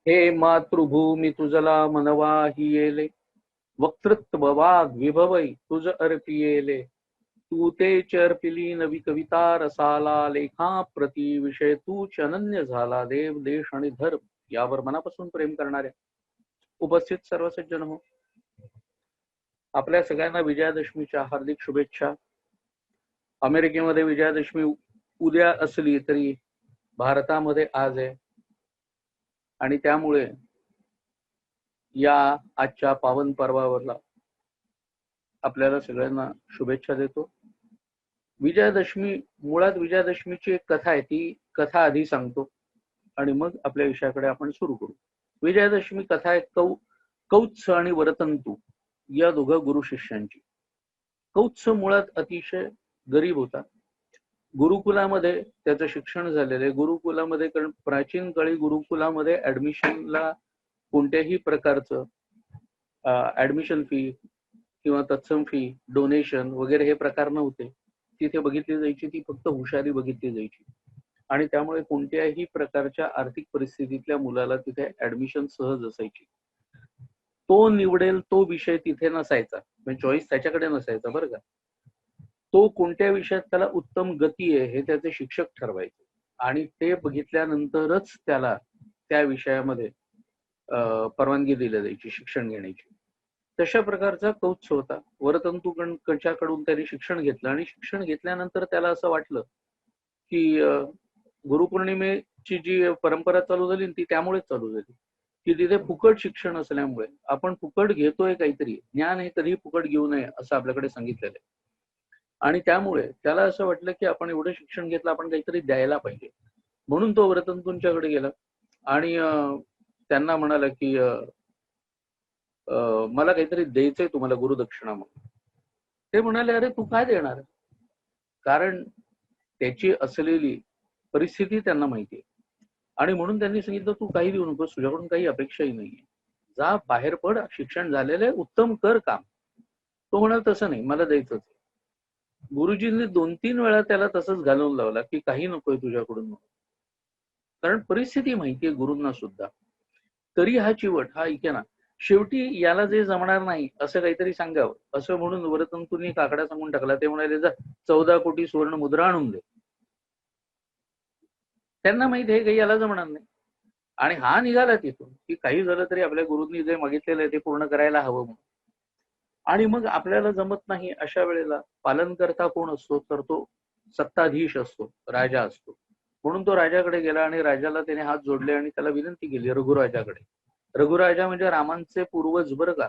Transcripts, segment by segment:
हे मातृभूमी तुझला मनवा ही येले, वक्तृत्व वाग विभवई तुझ अर्पियेले. तू ते चर्पिली नवी कविता रसाला, लेखा प्रति विषय तूच अनन्य झाला. देव देश आणि धर्म यावर मनापासून प्रेम करणाऱ्या उपस्थित सर्व सज्जन हो, आपल्या सगळ्यांना विजयादशमीच्या हार्दिक शुभेच्छा. अमेरिकेमध्ये विजयादशमी उद्या असली तरी भारतामध्ये आज आहे आणि त्यामुळे या आजच्या पावन पर्वावरला आपल्याला सगळ्यांना शुभेच्छा देतो. विजयादशमी, मुळात विजयादशमीची एक कथा आहे, ती कथा आधी सांगतो आणि मग आपल्या विषयाकडे आपण सुरू करू. विजयादशमी कथा आहे कौत्स आणि वरतंतू या दोघं गुरु शिष्यांची. कौत्स मुळात अतिशय गरीब होता. गुरुकुलामध्ये त्याचं शिक्षण झालेलं आहे. गुरुकुलामध्ये, कारण प्राचीन काळी गुरुकुलामध्ये ऍडमिशनला कोणत्याही प्रकारचं ऍडमिशन फी किंवा तत्सम फी, डोनेशन वगैरे हे प्रकार नव्हते. तिथे बघितली जायची ती फक्त हुशारी बघितली जायची आणि त्यामुळे कोणत्याही प्रकारच्या आर्थिक परिस्थितीतल्या मुलाला तिथे ऍडमिशन सहज असायची. तो निवडेल तो विषय तिथे नसायचा, म्हणजे चॉईस त्याच्याकडे नसायचा बरं का. तो कोणत्या विषयात त्याला उत्तम गती आहे हे त्याचे शिक्षक ठरवायचे आणि ते बघितल्यानंतरच त्याला त्या विषयामध्ये परवानगी दिली जायची शिक्षण घेण्याची. तशा प्रकारचा कौत्स होता. वरतंतूकडून त्याने शिक्षण घेतलं आणि शिक्षण घेतल्यानंतर त्याला असं वाटलं की गुरुपौर्णिमेची जी परंपरा चालू झाली ती त्यामुळेच चालू झाली की तिथे फुकट शिक्षण असल्यामुळे आपण फुकट घेतोय काहीतरी, ज्ञान हे कधीही फुकट घेऊ नये असं आपल्याकडे सांगितलेलं आहे. आणि त्यामुळे त्याला असं वाटलं की आपण एवढं शिक्षण घेतलं, आपण काहीतरी द्यायला पाहिजे. म्हणून तो वरतंतूंच्याकडे गेला आणि त्यांना म्हणाला की मला काहीतरी द्यायचंय तुम्हाला गुरुदक्षिणा म्हणून. ते म्हणाले, अरे तू काय देणार? कारण त्याची असलेली परिस्थिती त्यांना माहिती आहे आणि म्हणून त्यांनी सांगितलं तू काही देऊ नकोस, तुझ्याकडून काही अपेक्षाही नाहीये, जा बाहेर पड, शिक्षण झालेलं आहे, उत्तम कर काम. तो म्हणाला तसं नाही, मला द्यायचंच. गुरुजींनी 2-3 वेळा त्याला तसंच घालवून लावला की काही नकोय तुझ्याकडून, कारण परिस्थिती माहितीये गुरूंना सुद्धा. तरी हा चिवट, हा ऐकेना. शेवटी याला जे जमणार नाही असं काहीतरी सांगावं असं म्हणून वरतंतूंनी एक आकडा सांगून टाकला. ते म्हणाले, जा 14 कोटी सुवर्ण मुद्रा आणून दे. त्यांना माहिती आहे काही याला जमणार नाही आणि हा निघाला तिथून की काही झालं तरी आपल्या गुरूंनी जे मागितलेलं आहे ते पूर्ण करायला हवं म्हणून. आणि मग आपल्याला जमत नाही अशा वेळेला पालनकर्ता कोण असतो, तर तो सत्ताधीश असतो, राजा असतो. म्हणून तो राजाकडे गेला आणि राजाला त्याने हात जोडले आणि त्याला विनंती केली रघुराजाकडे. रघुराजा म्हणजे रामांचे पूर्वज बरं का.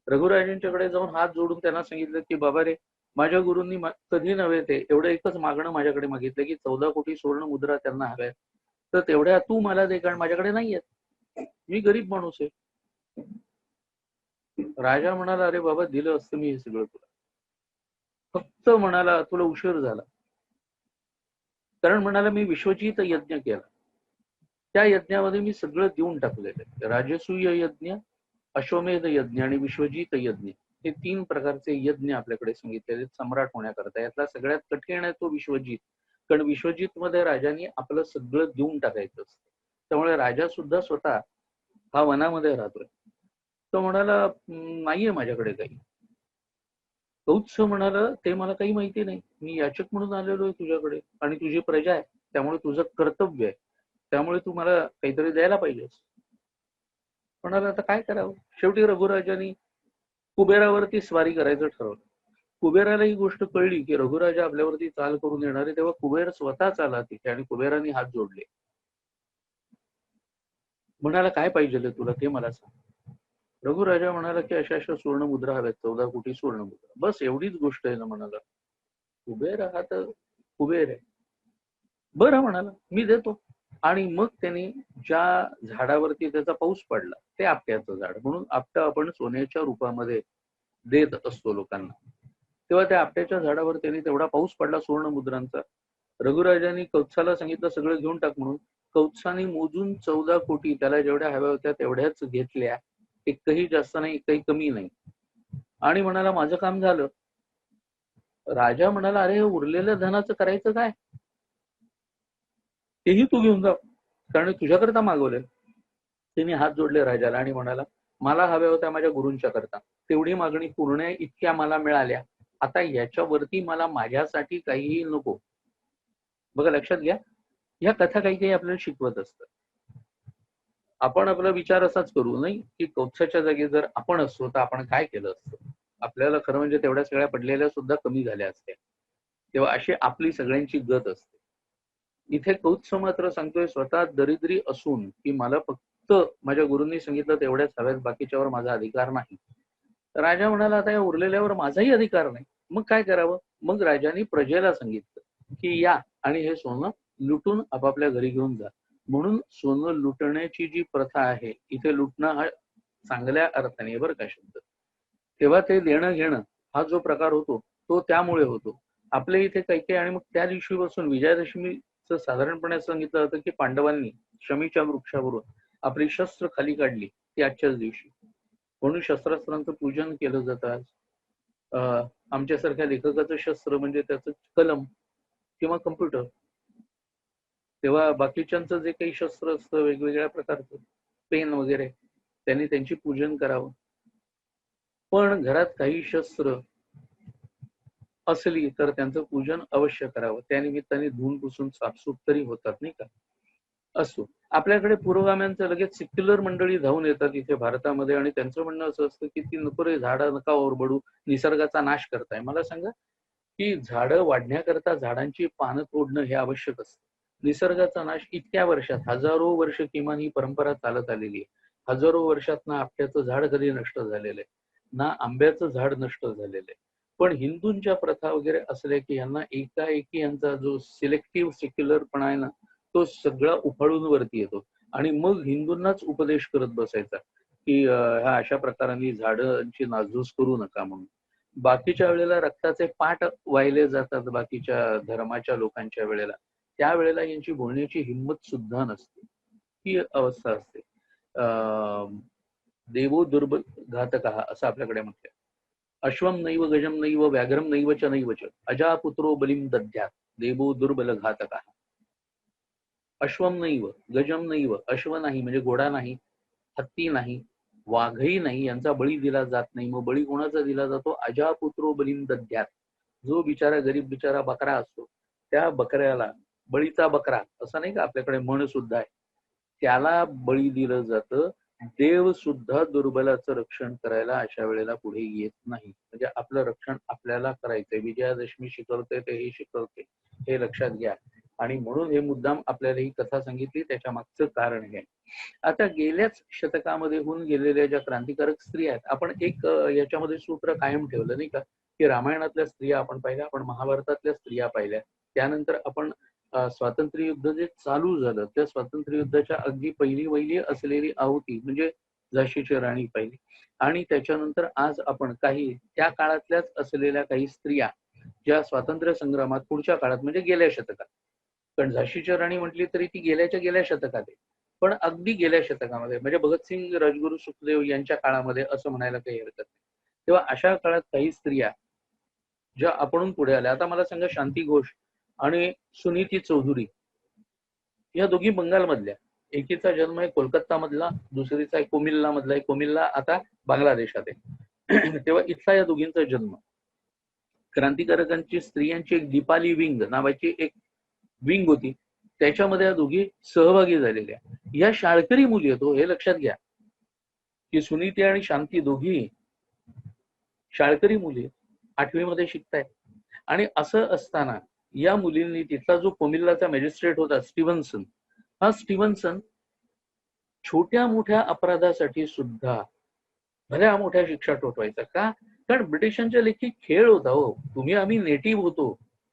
रघुराजांच्याकडे जाऊन हात जोडून त्यांना सांगितलं की बाबा रे, माझ्या गुरूंनी कधी नव्हे ते एवढं एकच मागणं माझ्याकडे मागितलं की 14 कोटी सुवर्ण मुद्रा त्यांना हव्या, तर तेवढ्या तू मला दे, कारण माझ्याकडे नाहीयेत, मी गरीब माणूस आहे. राजा म्हणाला, अरे बाबा दिलं असतं मी हे सगळं तुला, फक्त म्हणाला तुला उशीर झाला. कारण म्हणाला मी विश्वजित यज्ञ केला, त्या यज्ञामध्ये मी सगळं देऊन टाकलेलं आहे. राजसूय यज्ञ, अश्वमेध यज्ञ आणि विश्वजित यज्ञ हे 3 प्रकारचे यज्ञ आपल्याकडे सांगितलेले सम्राट होण्याकरता. यातला सगळ्यात कठीण आहे तो विश्वजित, कारण विश्वजित मध्ये राजांनी आपलं सगळं देऊन टाकायचं असतं. त्यामुळे राजा सुद्धा स्वतः हा वनामध्ये राहतोय. तो म्हणाला नाहीये माझ्याकडे काही. कौत्स म्हणाला, ते मला काही माहिती नाही, मी याचक म्हणून आलेलो आहे तुझ्याकडे आणि तुझी प्रजा आहे, त्यामुळे तुझं कर्तव्य आहे, त्यामुळे तू मला काहीतरी द्यायला पाहिजेस. म्हणाला आता काय करावं. शेवटी रघुराजांनी कुबेरावरती स्वारी करायचं ठरवलं. कुबेराला ही गोष्ट कळली की रघुराजा आपल्यावरती चाल करून येणार आहे, तेव्हा कुबेर स्वतःच आला तिथे आणि कुबेरांनी हात जोडले. म्हणाला काय पाहिजे तुला ते मला सांग. रघुराजा म्हणाला की अशा अशा सुवर्ण मुद्रा हव्यात, 14 कोटी सुवर्ण मुद्रा, बस एवढीच गोष्ट आहे ना. म्हणाला कुबेर हा तर कुबेर आहे. बरं म्हणाला मी देतो. आणि मग त्यांनी ज्या झाडावरती त्याचा पाऊस पडला ते आपट्याचं झाड, म्हणून आपटं आपण सोन्याच्या रूपामध्ये देत असतो लोकांना. तेव्हा त्या आपट्याच्या झाडावर त्यांनी तेवढा पाऊस पडला सुवर्ण मुद्रांचा. रघुराजांनी कौत्साला सांगितलं सगळं घेऊन टाक म्हणून. कौत्साने मोजून 14 कोटी त्याला जेवढ्या हव्या होत्या तेवढ्याच घेतल्या, एकही जास्त नाही एकही कमी नाही, आणि म्हणाला माझं काम झालं. राजा म्हणाला अरे उरलेल्या धनाचं करायचं काय, तेही तू घेऊन जा, कारण तुझ्याकरता मागवले. त्यांनी हात जोडले राजाला आणि म्हणाला मला हव्या होत्या माझ्या गुरूंच्या करता, तेवढी मागणी पूर्ण आहे, इतक्या मला मिळाल्या, आता याच्यावरती मला माझ्यासाठी काहीही नको. बघा लक्षात घ्या, ह्या कथा काही काही आपल्याला शिकवत असतात. आपण आपला विचार असाच करू नाही की कौत्साच्या जागी जर आपण असतो तर आपण काय केलं असतं. आपल्याला खरं म्हणजे तेवढ्या सगळ्या पडलेल्या सुद्धा कमी झाल्या असत्या. तेव्हा अशी आपली सगळ्यांची गत असते. इथे कौत्स मात्र सांगतोय स्वतः दरिद्री असून की मला फक्त माझ्या गुरूंनी सांगितलं तेवढ्याच हव्यात, बाकीच्यावर माझा अधिकार नाही. राजा म्हणाला आता या उरलेल्यावर माझाही अधिकार नाही, मग काय करावं. मग राजाने प्रजेला सांगितलं की या आणि हे सोनं लुटून आपापल्या घरी घेऊन जा. म्हणून सोनं लुटण्याची जी प्रथा आहे, इथे लुटणं हा चांगल्या अर्थाने बरं का शब्द. तेव्हा ते देणं घेणं हा जो प्रकार होतो तो त्यामुळे होतो आपल्या इथे काही काही. आणि मग त्या दिवशीपासून विजयादशमीचं साधारणपणे सांगितलं जातं की पांडवांनी शमीच्या वृक्षावरून आपली शस्त्र खाली काढली ती आजच्याच दिवशी, म्हणून शस्त्रास्त्रांचं पूजन केलं जातं आज. आमच्यासारख्या लेखकाचं शस्त्र म्हणजे त्याचं कलम किंवा कम्प्युटर. तेव्हा बाकीच्यांचं जे काही शस्त्र असतं वेगवेगळ्या प्रकारचं पेन वगैरे, त्यांनी त्यांची पूजन करावं. पण घरात काही शस्त्र असली तर त्यांचं पूजन अवश्य करावं. त्या निमित्ताने धुवून पुसून साफसूफ तरी होतात नाही का. असो, आपल्याकडे पुरोगाम्यांचं लगेच सेक्युलर मंडळी धावून येतात इथे भारतामध्ये, आणि त्यांचं म्हणणं असं असतं की ती नको रे झाडं नका ओरबडू, निसर्गाचा नाश करताय. मला सांगा की झाडं वाढण्याकरता झाडांची पानं तोडणं हे आवश्यक असतं. निसर्गाचा नाश इतक्या वर्षात हजारो वर्ष किमान ही परंपरा चालत आलेली आहे. हजारो वर्षात ना आपट्याचं झाड कधी नष्ट झालेलं आहे, ना आंब्याचं झाड नष्ट झालेलं आहे. पण हिंदूंच्या प्रथा वगैरे असल्या की यांना एकाएकी यांचा जो सिलेक्टिव्ह सेक्युलरपणा आहे ना, तो सगळा उफाळून वरती येतो. आणि मग हिंदूंनाच उपदेश करत बसायचा की ह्या अशा प्रकारांनी झाडांची नासधूस करू नका म्हणून. बाकीच्या वेळेला रक्ताचे पाठ वाहिले जातात बाकीच्या धर्माच्या लोकांच्या वेळेला, त्यावेळेला यांची बोलण्याची हिंमत सुद्धा नसते. ही अवस्था असते. देवो दुर्बल घातकः असं आपल्याकडे म्हटलं. अश्वम नैव गजम नैव व्याघ्रम नैव च नैव च अजापुत्रो बलिम दद्यात देवो दुर्बल घातकः. अश्वम नैव गजम नैव, अश्व नाही म्हणजे घोडा नाही, हत्ती नाही, वाघही नाही, यांचा बळी दिला जात नाही. मग बळी कोणाचा दिला जातो, अजापुत्रो बलिम दद्यात. जो बिचारा गरीब बिचारा बकरा असतो त्या बकऱ्याला, बळीचा बकरा असं नाही का आपल्याकडे म्हण सुद्धा आहे, त्याला बळी दिलं जातं. देव सुद्धा दुर्बलाचं रक्षण करायला अशा वेळेला पुढे येत नाही. म्हणजे आपलं रक्षण आपल्याला करायचंय. विजयादशमी शिकवते ते हे शिकवते, हे लक्षात घ्या. आणि म्हणून हे मुद्दाम आपल्याला ही कथा सांगितली, त्याच्या मागचं कारण हे. आता गेल्याच शतकामध्ये होऊन गेलेल्या ज्या क्रांतिकारक स्त्रिया आहेत, आपण एक याच्यामध्ये सूत्र कायम ठेवलं नाही का, की रामायणातल्या स्त्रिया आपण पाहिल्या, आपण महाभारतातल्या स्त्रिया पाहिल्या, त्यानंतर आपण स्वातंत्र्य युद्ध जे चालू झालं त्या स्वातंत्र्य युद्धाच्या अगदी पहिली असलेली आहुती म्हणजे झाशीची राणी पाहिली, आणि त्याच्यानंतर आज आपण काही त्या काळातल्याच असलेल्या काही स्त्रिया ज्या स्वातंत्र्य संग्रामात पुढच्या काळात म्हणजे गेल्या शतकात, पण झाशीची राणी म्हटली तरी ती गेल्या शतकात आहे, पण अगदी गेल्या शतकामध्ये म्हणजे भगतसिंग, राजगुरू, सुखदेव यांच्या काळामध्ये असं म्हणायला काही हरकत नाही. तेव्हा अशा काळात काही स्त्रिया ज्या आपण पुढे आल्या. आता मला सांगा, शांती घोष आणि सुनीती चौधरी या दोघी बंगालमधल्या, एकीचा जन्म आहे कोलकाता मधला, दुसरीचा आहे कोमिल्ला मधला आहे. कोमिल्ला आता बांगलादेशात आहे. तेव्हा इथला या दोघींचा जन्म. क्रांतिकारकांची स्त्रियांची एक दीपाली विंग नावाची एक विंग होती, त्याच्यामध्ये या दोघी सहभागी झालेल्या. या शाळकरी मुली येतो, हे लक्षात घ्या की सुनीती आणि शांती दोघी शाळकरी मुली 8वी मध्ये शिकतायत. आणि असं असताना या मुलींनी तिथला जो कोमिल्लाचा मॅजिस्ट्रेट होता स्टीव्हन्सन, हा स्टीव्हन्सन छोट्या मोठ्या अपराधासाठी सुद्धा भल्या मोठ्या शिक्षा ठोठवायचा. का? कारण ब्रिटिशांच्या लेखी खेळ होता हो. तुम्ही आम्ही नेटिव्ह होतो,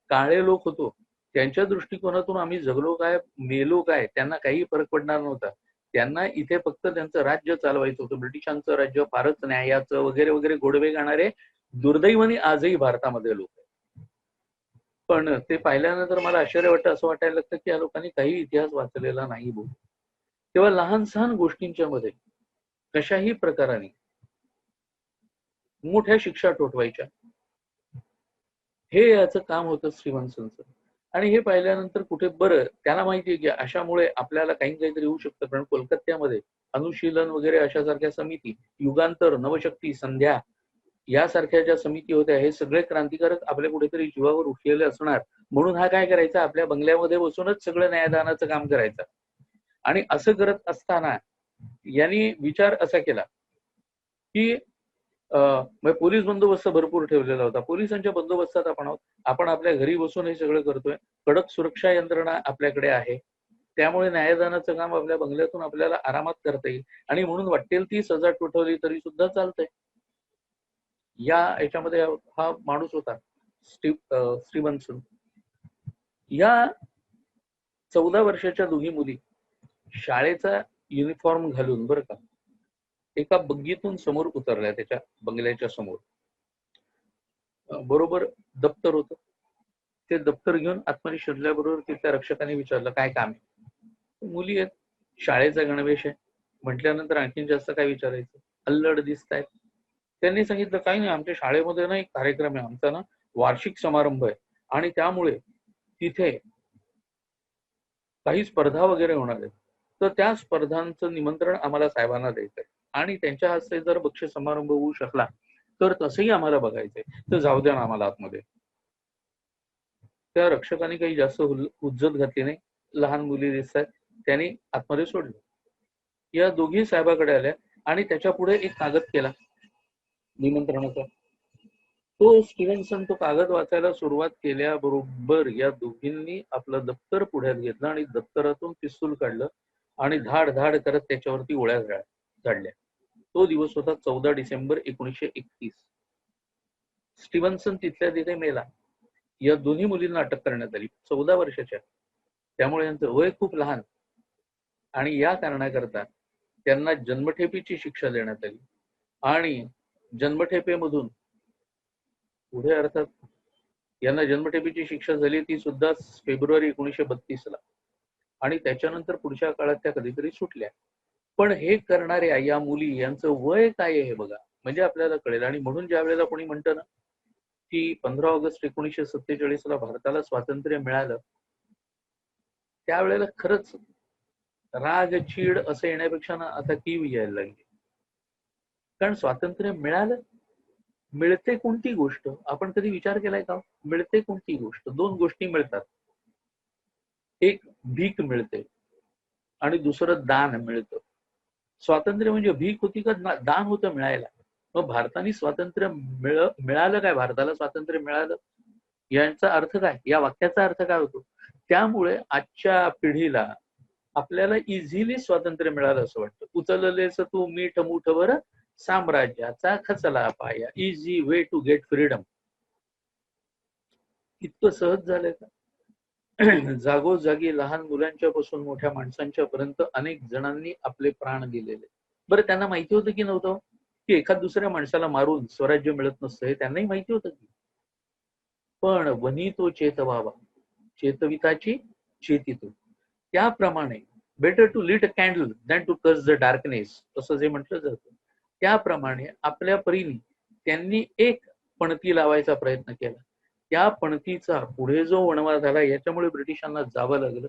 काळे लोक होतो, त्यांच्या दृष्टिकोनातून आम्ही जगलो काय मेलो काय त्यांना काही फरक पडणार नव्हता. त्यांना इथे फक्त त्यांचं राज्य चालवायचं होतं. ब्रिटिशांचं राज्य फारच न्यायाचं वगैरे वगैरे गोडवे गाणारे दुर्दैवाने आजही भारतामध्ये लोक आहेत. पण ते पाहिल्यानंतर मला आश्चर्य वाटतं, असं वाटायला लागतं की या लोकांनी काही इतिहास वाचलेला नाही बोल. तेव्हा लहान सहान गोष्टींच्या मध्ये कशाही प्रकाराने मोठ्या शिक्षा ठोठवायच्या, हे याचं काम होतं स्टीव्हन्सनचं. आणि हे पाहिल्यानंतर कुठे बरं त्यांना माहितीये की अशामुळे आपल्याला काहीतरी होऊ शकतं. कारण कोलकात्यामध्ये अनुशीलन वगैरे अशा सारख्या समिती, युगांतर, नवशक्ती, संध्या यासारख्या ज्या समिती होत्या, हे सगळे क्रांतिकारक आपल्या कुठेतरी जीवावर उठलेले असणार. म्हणून हा काय करायचा, आपल्या बंगल्यामध्ये बसूनच सगळं न्यायदानाचं काम करायचं. आणि असं करत असताना यांनी विचार असा केला की पोलीस बंदोबस्त भरपूर ठेवलेला होता. पोलिसांच्या बंदोबस्तात आपण आपल्या घरी बसून हे सगळं करतोय. कडक सुरक्षा यंत्रणा आपल्याकडे आहे. त्यामुळे न्यायदानाचं काम आपल्या बंगल्यातून आपल्याला आरामात करता येईल. आणि म्हणून वाटेल ती सजा ठोठवली तरी सुद्धा चालतंय. या याच्यामध्ये हा माणूस होता स्टीव्हन्सन. या 14 वर्षाच्या दोघी मुली शाळेचा युनिफॉर्म घालून बरं का एका बग्गीतून समोर उतरल्या. त्याच्या बंगल्याच्या समोर बरोबर दप्तर होतं. ते दप्तर घेऊन आतमध्ये शिरल्याबरोबर तिथल्या रक्षकाने विचारलं काय काम आहे. मुली आहेत, शाळेचा गणवेश आहे म्हटल्यानंतर आणखीन जास्त काय विचारायचं. अल्लड दिसतायत. त्यांनी सांगितलं काही नाही, आमच्या शाळेमध्ये ना एक कार्यक्रम आहे, आमचा ना वार्षिक समारंभ आहे आणि त्यामुळे तिथे काही स्पर्धा वगैरे होणार आहेत. तर त्या स्पर्धांचं निमंत्रण आम्हाला साहेबांना द्यायचंय आणि त्यांच्या हस्ते जर बक्षीस समारंभ होऊ शकला तर तसंही आम्हाला बघायचंय, तर जाऊ द्या ना आम्हाला आतमध्ये. त्या रक्षकाने काही जास्त हुज्जत घातली नाही. लहान मुली दिसतात, त्यांनी आतमध्ये सोडलं. या दोघी साहेबाकडे आल्या आणि त्याच्या पुढे एक कागद केला निमंत्रणाचा. तो स्टीव्हन्सन तो कागद वाचायला सुरुवात केल्याबरोबर या दोघींनी आपलं दप्तर पुढ्यात घेतलं आणि दप्तरातून पिस्तूल काढलं आणि धाड धाड करत त्याच्यावरती गोळ्या झाडल्या. तो दिवस होता 14 डिसेंबर 1931. स्टीव्हन्सन तिथल्या तिथे मेला. या दोन्ही मुलींना अटक करण्यात आली, 14 वर्षाच्या. त्यामुळे यांचं वय खूप लहान आणि या कारणाकरता त्यांना जन्मठेपेची शिक्षा देण्यात आली. आणि जन्मठेपेमधून पुढे अर्थात यांना जन्मठेपेची शिक्षा झाली, ती सुद्धा फेब्रुवारी 1932 ला. आणि त्याच्यानंतर पुढच्या काळात त्या कधीतरी सुटल्या. पण हे करणाऱ्या या मुली यांचं वय काय आहे बघा, म्हणजे आपल्याला कळेल. आणि म्हणून ज्या वेळेला कोणी म्हणतं ना की 15 ऑगस्ट 1947 ला भारताला स्वातंत्र्य मिळालं, त्यावेळेला खरंच राग चीड असं येण्यापेक्षा ना आता कीव यायला लागली. कारण स्वातंत्र्य मिळालं, मिळते कोणती गोष्ट आपण कधी विचार केलाय का? मिळते कोणती गोष्ट? दोन गोष्टी मिळतात. एक भीक मिळते आणि दुसरं दान मिळतं. स्वातंत्र्य म्हणजे भीक होती का दान होतं मिळायला? मग भारताने स्वातंत्र्य मिळालं काय? भारताला स्वातंत्र्य मिळालं यांचा अर्थ काय? या वाक्याचा अर्थ काय होतो? त्यामुळे आजच्या पिढीला आपल्याला इझिली स्वातंत्र्य मिळालं असं वाटतं. उचललेस तू मीठ मुठभर साम्राज्याचा खचला पाया, easy way to get freedom. इतकं सहज झालंय का? जागोजागी लहान मुलांच्या पासून मोठ्या माणसांच्या पर्यंत अनेक जणांनी आपले प्राण दिलेले. बरं त्यांना माहिती होतं की नव्हतं की एखाद दुसऱ्या माणसाला मारून स्वराज्य मिळत नसतं, हे त्यांनाही माहिती होतं की. पण वनी तो चेतवावा, चेतविताची चेतितो. त्याप्रमाणे better to lit a candle than to curse the darkness, असं जे म्हटलं जातं, त्याप्रमाणे आपल्या परीने त्यांनी एक पणती लावायचा प्रयत्न केला. त्या पणतीचा पुढे जो वणवा झाला याच्यामुळे ब्रिटिशांना जावं लागलं.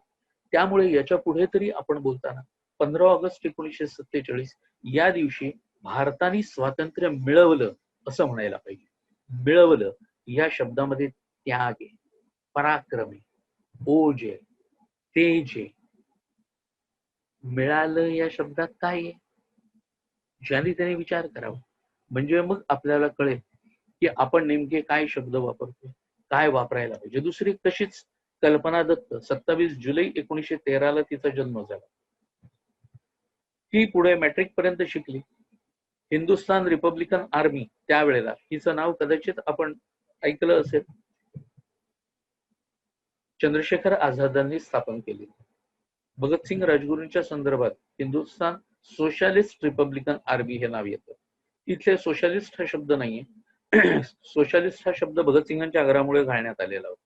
त्यामुळे याच्या पुढे तरी आपण बोलताना 15 ऑगस्ट 1947 या दिवशी भारताने स्वातंत्र्य मिळवलं असं म्हणायला पाहिजे. मिळवलं या शब्दामध्ये त्याग आहे, पराक्रम आहे, ओज आहे, तेज आहे. मिळालं या शब्दात काय आहे, ज्याने त्याने विचार करावा. म्हणजे मग आपल्याला कळेल की आपण नेमके काय शब्द वापरतो, काय वापरायला पाहिजे. दुसरी तशीच कल्पना दत्त, 27 जुलै 1913 ला तिचा जन्म झाला. ती पुढे मॅट्रिक पर्यंत शिकली. हिंदुस्थान रिपब्लिकन आर्मी त्यावेळेला, हिचं नाव कदाचित आपण ऐकलं असेल. चंद्रशेखर आझादांनी स्थापन केली. भगतसिंग राजगुरूंच्या संदर्भात हिंदुस्थान सोशलिस्ट रिपब्लिकन आर्मी हे नाव येतं. इथे सोशलिस्ट हा शब्द नाहीये. सोशलिस्ट हा शब्द भगतसिंगांच्या आग्रहामुळे घालण्यात आलेला होता.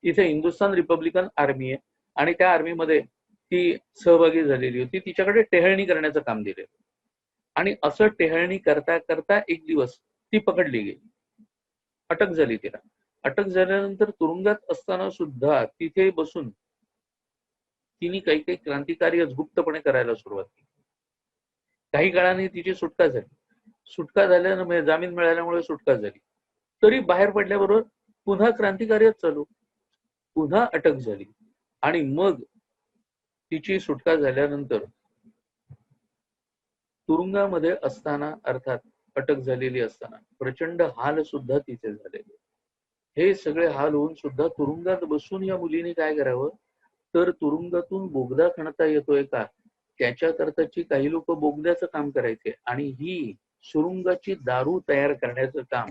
इथे हिंदुस्थान रिपब्लिकन आर्मी आहे आणि त्या आर्मीमध्ये ती सहभागी झालेली होती. तिच्याकडे टेहळणी करण्याचं काम दिलेलं आणि असं टेहळणी करता करता एक दिवस ती पकडली गेली, अटक झाली तिला. अटक झाल्यानंतर तुरुंगात असताना सुद्धा तिथे बसून तिने काही काही क्रांतिकार्य गुप्तपणे करायला सुरुवात केली. काही काळाने तिची सुटका झाली. सुटका झाल्यानं जामीन मिळाल्यामुळे सुटका झाली. तरी बाहेर पडल्याबरोबर पुन्हा क्रांतिकार्य चालू, पुन्हा अटक झाली आणि मग तिची सुटका झाल्यानंतर तुरुंगामध्ये असताना, अर्थात अटक झालेली असताना प्रचंड हाल सुद्धा तिचे झालेले. हे सगळे हाल होऊन सुद्धा तुरुंगात बसून या मुलीने काय करावं, तर तुरुंगातून बोगदा खणता येतोय का त्याच्याकरताची काही लोक बोगद्याचं काम करायचे आणि ही सुरुंगाची दारू तयार करण्याचं काम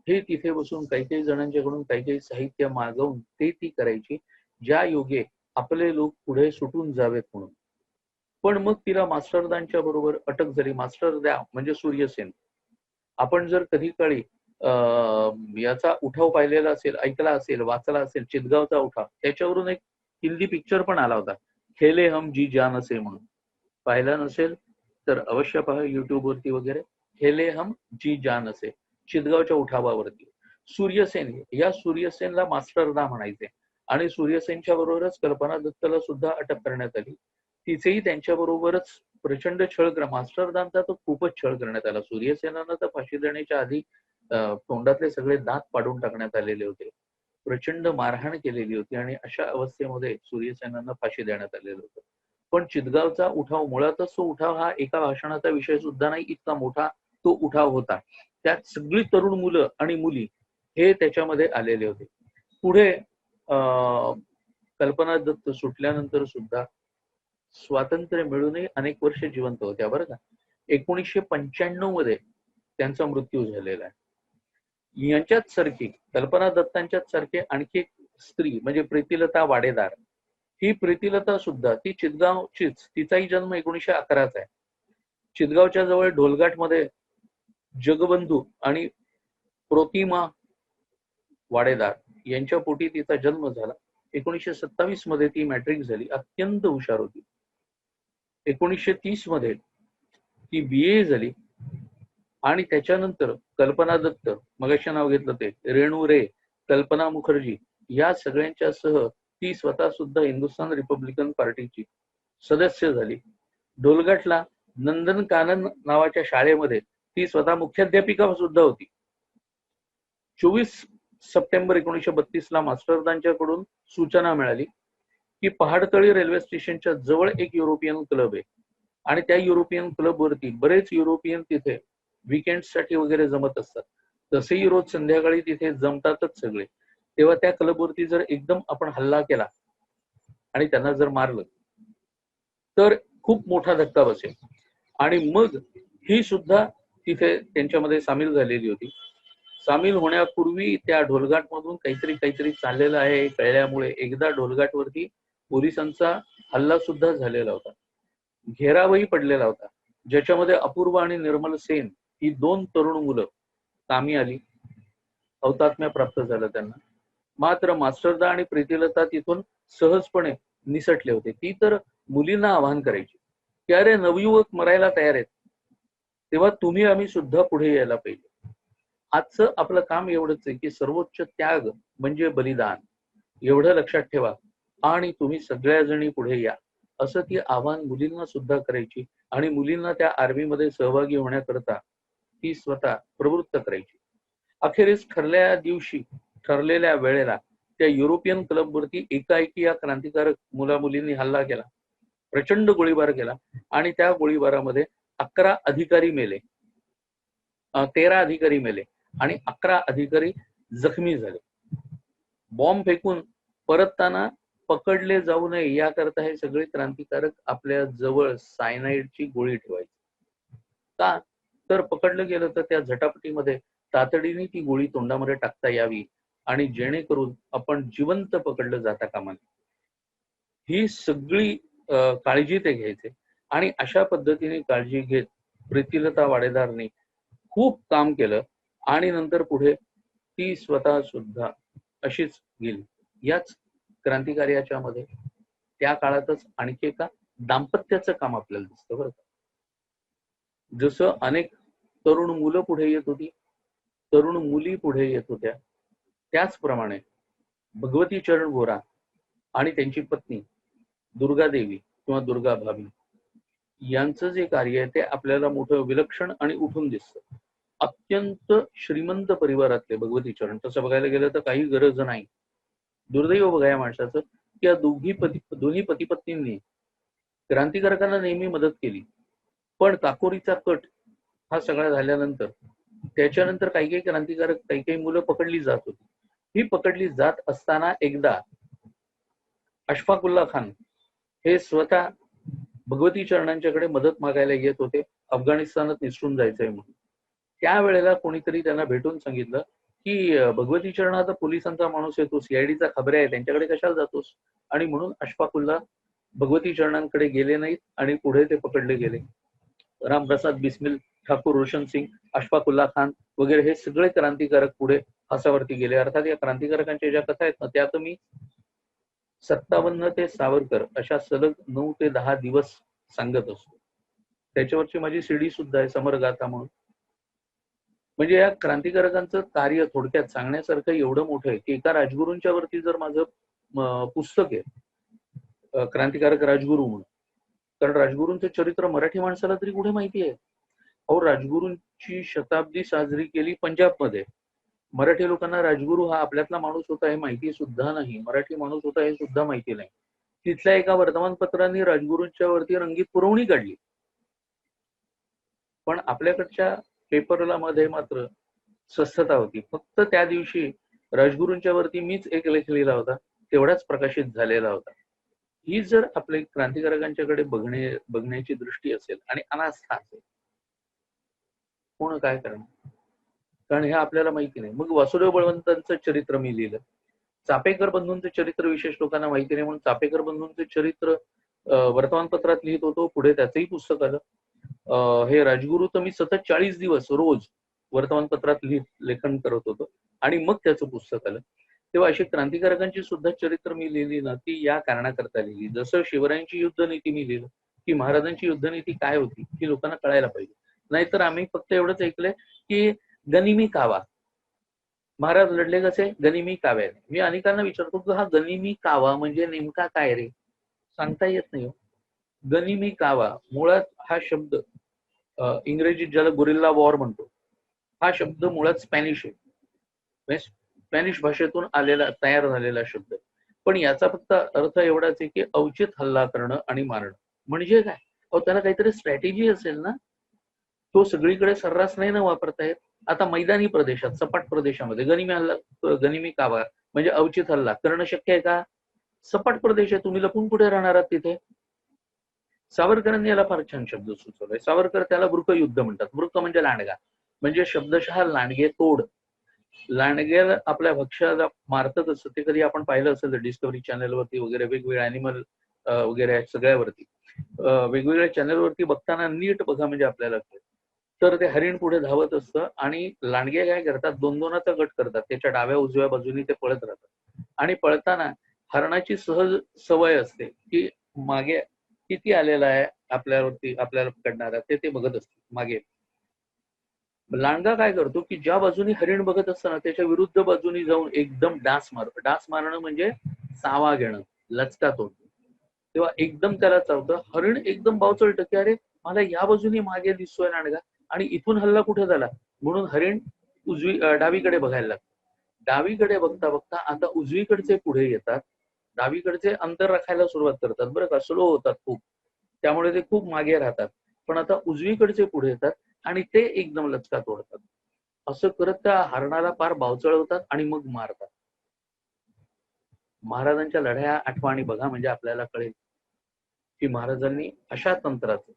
हे तिथे बसून काही काही जणांच्याकडून काही काही साहित्य मागवून ते ती करायची, ज्या योगे आपले लोक पुढे सुटून जावेत म्हणून. पण मग तिला मास्टरदांच्या बरोबर अटक झाली. मास्टरदा म्हणजे सूर्यसेन. आपण जर कधी काळी याचा उठाव पाहिलेला असेल, ऐकला असेल, वाचला असेल, चितगावचा उठाव, त्याच्यावरून एक हिंदी पिक्चर पण आला होता, खेले हम जी जान से म्हणून. पाहिला नसेल तर अवश्य पहा युट्यूब वरती वगैरे. खेले हम जी जान से, चितगावच्या उठावावरती. सूर्यसेन, या सूर्यसेनला मास्टरदा म्हणायचे आणि सूर्यसेनच्या बरोबरच कल्पना दत्तला सुद्धा अटक करण्यात आली. तिचेही त्यांच्या बरोबरच प्रचंड छळ, मास्टरदांचा तर खूपच छळ करण्यात आला. सूर्यसेनानं तर फाशी देण्याच्या आधी तोंडातले सगळे दात पाडून टाकण्यात आलेले होते. प्रचंड मारहाण केलेली होती आणि अशा अवस्थेमध्ये सूर्यसेनांना फाशी देण्यात आलेलं होतं. पण चितगावचा उठाव, मुळातच तो उठाव हा एका भाषणाचा विषय सुद्धा नाही, इतका मोठा तो उठाव होता. त्यात सगळी तरुण मुलं आणि मुली हे त्याच्यामध्ये आलेले होते. पुढे कल्पना दत्त सुटल्यानंतर सुद्धा स्वातंत्र्य मिळूनही अनेक वर्ष जिवंत होत्या बरं का. 1995 मध्ये त्यांचा मृत्यू झालेला आहे. यांच्याच सारखी, कल्पना दत्तांच्याच सारखे आणखी एक स्त्री म्हणजे प्रीतिलता वाडेदार. ही प्रीतिलता सुद्धा ती चितगावचीच, तिचाही जन्म 1911चा आहे. चितगावच्या जवळ ढोलघाट मध्ये जगबंधू आणि प्रोतिमा वाडेदार यांच्या पोटी तिचा जन्म झाला. 1927 मध्ये ती मॅट्रिक झाली. अत्यंत हुशार होती. 1930 मध्ये ती BA झाली आणि त्याच्यानंतर कल्पना दत्त, मगाशी नाव घेतलं ते, रेणू रे, कल्पना मुखर्जी या सगळ्यांच्या सह ती स्वतः सुद्धा हिंदुस्थान रिपब्लिकन पार्टीची सदस्य झाली. ढोलघाटला नंदन कानन नावाच्या शाळेमध्ये ती स्वतः मुख्याध्यापिका सुद्धा होती. 24 सप्टेंबर 1932 ला मास्टरदांच्याकडून सूचना मिळाली की पहाडतळी रेल्वे स्टेशनच्या जवळ एक युरोपियन क्लब आहे आणि त्या युरोपियन क्लब वरती बरेच युरोपियन तिथे वीकेंडसाठी वगैरे जमत असतात. तसेही रोज संध्याकाळी तिथे जमतातच सगळे. तेव्हा त्या क्लबवरती जर एकदम आपण हल्ला केला आणि त्यांना जर मारलं तर खूप मोठा धक्का बसेल. आणि मग ही सुद्धा तिथे त्यांच्यामध्ये सामील झालेली होती. सामील होण्यापूर्वी त्या ढोलघाट मधून काहीतरी चाललेलं आहे कळल्यामुळे एकदा ढोलघाटवरती पोलिसांचा हल्ला सुद्धा झालेला होता, घेरावही पडलेला होता, ज्याच्यामध्ये अपूर्व आणि निर्मल सेन ही 2 तरुण मुलं कामी आली, हौतात्म्य प्राप्त झालं त्यांना. मात्र मास्टरदा आणि प्रीतिलता तिथून सहजपणे निसटले होते. ती तर मुलींना आवाहन करायची की अरे नवयुवक मरायला तयार आहेत, तेव्हा तुम्ही आम्ही सुद्धा पुढे यायला पाहिजे. आजचं आपलं काम एवढंच आहे की सर्वोच्च त्याग म्हणजे बलिदान, एवढं लक्षात ठेवा आणि तुम्ही सगळ्या जणी पुढे या, असं ती आव्हान मुलींना सुद्धा करायची आणि मुलींना त्या आर्मीमध्ये सहभागी होण्याकरता ती स्वतः प्रवृत्त करायची. अखेरीस ठरलेल्या वेळेला त्या युरोपियन क्लबवरती एकाएकी या क्रांतिकारक मुलींनी हल्ला केला, प्रचंड गोळीबार केला आणि त्या गोळीबारामध्ये 11 अधिकारी मेले, 13 अधिकारी मेले आणि 11 अधिकारी जखमी झाले. बॉम्ब फेकून परतताना पकडले जाऊ नये याकरता हे सगळे क्रांतिकारक आपल्या जवळ सायनाइडची गोळी ठेवायची. का तर पकडलं गेलं तर त्या झटापटीमध्ये तातडीने ती गोळी तोंडामध्ये टाकता यावी आणि जेणेकरून आपण जिवंत पकडलं जाता कामा नये. ही सगळी काळजी ते घ्यायचे आणि अशा पद्धतीने काळजी घेत प्रीतिलता वाडेदारने खूप काम केलं आणि नंतर पुढे ती स्वतः सुद्धा अशीच गेली. याच क्रांतिकार्याच्या मध्ये त्या काळातच आणखी एका दाम्पत्याचं काम आपल्याला दिसतं बरं का. जसं अनेक तरुण मुलं पुढे येत होती, तरुण मुली पुढे येत होत्या, त्याचप्रमाणे भगवती चरण वोरा आणि त्यांची पत्नी दुर्गादेवी किंवा दुर्गा भाभी यांचं जे कार्य आहे ते आपल्याला मोठं विलक्षण आणि उठून दिसतं. अत्यंत श्रीमंत परिवारातले भगवती चरण, तसं बघायला गेलं तर काही गरज नाही. दुर्दैव बघा या माणसाचं की या दोन्ही पती पत्नींनी क्रांतिकारकांना नेहमी मदत केली, पण काकोरीचा कट हा सगळा झाल्यानंतर त्याच्यानंतर काही काही क्रांतिकारक काही काही मुलं पकडली जात होती. ही पकडली जात असताना एकदा अशफाकुल्ला खान हे स्वतः भगवती चरणांच्याकडे मदत मागायला येत होते, अफगाणिस्तानात निसटून जायचंय म्हणून. त्यावेळेला कोणीतरी त्यांना भेटून सांगितलं की भगवती चरण आता पोलिसांचा माणूस आहे, तो सीआयडीचा खबऱ्या आहे, त्यांच्याकडे कशाला जातोस. आणि म्हणून अशफाकुल्ला भगवती चरणांकडे गेले नाहीत आणि पुढे ते पकडले गेले. रामप्रसाद बिस्मिल, ठाकूर रोशन सिंग, अशफाकुल्ला खान वगैरे हे सगळे क्रांतिकारक पुढे फासावरती गेले. अर्थात या क्रांतिकारकांच्या ज्या कथा आहेत ना त्या तर मी 57 ते सावरकर अशा सलग 9 ते 10 दिवस सांगत असतो. त्याच्यावरची माझी सीडी सुद्धा आहे, समरगाथा म्हणून. म्हणजे या क्रांतिकारकांचं कार्य थोडक्यात सांगण्यासारखं एवढं मोठं आहे की एका राजगुरूंच्या वरती जर माझं पुस्तक आहे क्रांतिकारक राजगुरू म्हणून, कारण राजगुरूंचं चरित्र मराठी माणसाला तरी कुठे माहिती आहे. अहो, राजगुरूंची शताब्दी साजरी केली पंजाबमध्ये. मराठी लोकांना राजगुरू हा आपल्यातला माणूस होता हे माहिती सुद्धा नाही, मराठी माणूस होता हे सुद्धा माहिती नाही. तिथल्या एका वर्तमानपत्राने राजगुरूंच्या वरती रंगीत पुरवणी काढली, पण आपल्याकडच्या पेपरला मध्ये मात्र स्वस्थता होती. फक्त त्या दिवशी राजगुरूंच्या वरती मीच एक लेख लिहिला होता, तेवढाच प्रकाशित झालेला होता. ही जर आपल्या क्रांतिकारकांच्याकडे बघण्याची दृष्टी असेल आणि अनास्था असेल, कोण काय करणार, कारण हे आपल्याला माहिती नाही. मग वासुदेव बळवंतांचं चरित्र मी लिहिलं. चापेकर बंधूंचं चरित्र विशेष लोकांना माहिती नाही म्हणून चापेकर बंधूंचं चरित्र वर्तमानपत्रात लिहित होतो. पुढे त्याचंही पुस्तक आलं. हे राजगुरू तर मी सतत 40 दिवस रोज वर्तमानपत्रात लेखन करत होतो आणि मग त्याचं पुस्तक आलं. तेव्हा अशी क्रांतिकारकांची सुद्धा चरित्र मी लिहिली ना ती या कारणाकरता लिहिली. जसं शिवरायांची युद्धनीती मी लिहिलं की महाराजांची युद्धनीती काय होती ही लोकांना कळायला पाहिजे. नाहीतर आम्ही फक्त एवढंच ऐकलंय की गनिमी कावा, महाराज लढले कसे, गनिमी काव्याने. मी अनेकांना विचारतो की हा गनिमी कावा म्हणजे नेमका काय रे, सांगता येत नाही. गनिमी कावा मुळात हा शब्द इंग्रजीत ज्याला गुरिल्ला वॉर म्हणतो, हा शब्द मुळात स्पॅनिश आहे, स्पॅनिश भाषेतून आलेला तयार झालेला शब्द. पण याचा फक्त अर्थ एवढाच आहे की अवचित हल्ला करणं आणि मारणं. म्हणजे काय, अहो त्याला काहीतरी स्ट्रॅटेजी असेल ना, तो सगळीकडे सर्रास नाही ना वापरता येत. आता मैदानी प्रदेशात, सपाट प्रदेशामध्ये गनिमी कावा म्हणजे अवचित हल्ला करणं शक्य आहे का. सपाट प्रदेश आहे, तुम्ही लपून कुठे राहणार आहात तिथे. सावरकरांनी याला फार छान शब्द सुचवलाय. सावरकर त्याला वृकयुद्ध म्हणतात. वृक म्हणजे लांडगा, म्हणजे शब्दशः लांडगे तोड. लांडग्याला आपल्या भक्ष्याला मारतात असं ते कधी आपण पाहिलं असेल तर डिस्कव्हरी चॅनलवरती वगैरे वेगवेगळ्या अॅनिमल वगैरे सगळ्यावरती वेगवेगळ्या चॅनलवरती बघताना नीट बघा म्हणजे आपल्याला तर ते हरिण पुढे धावत असतं आणि लांडगे काय करतात, दोन दोनाचा गट करतात, त्याच्या डाव्या उजव्या बाजूनी ते पळत राहतात आणि पळताना हरणाची सहज सवय असते की मागे किती आलेला आहे आपल्यावरती, आपल्याला पकडणारा ते बघत असते मागे. लांडगा काय करतो की ज्या बाजूनी हरिण बघत असताना त्याच्या विरुद्ध बाजूनी जाऊन एकदम डास मारतो. डास मारणं म्हणजे चावा घेणं, लचका तोडतो. तेव्हा एकदम त्याला चावतं. हरिण एकदम बावचळतं की अरे मला या बाजूनी मागे दिसतोय लांडगा आणि इथून हल्ला कुठे झाला, म्हणून हरिण डावीकडे बघायला लागतं. डावीकडे बघता बघता आता उजवीकडचे पुढे येतात, डावीकडचे अंतर राखायला सुरुवात करतात बरं का, स्लो होतात खूप, त्यामुळे ते खूप मागे राहतात. पण आता उजवीकडचे पुढे येतात आणि ते एकदम लचका तोडतात. असं करत त्या हरणाला फार बावचळवतात आणि मग मारतात. महाराजांच्या लढ्या आठवणी बघा म्हणजे आपल्याला कळेल की महाराजांनी अशा तंत्राचं,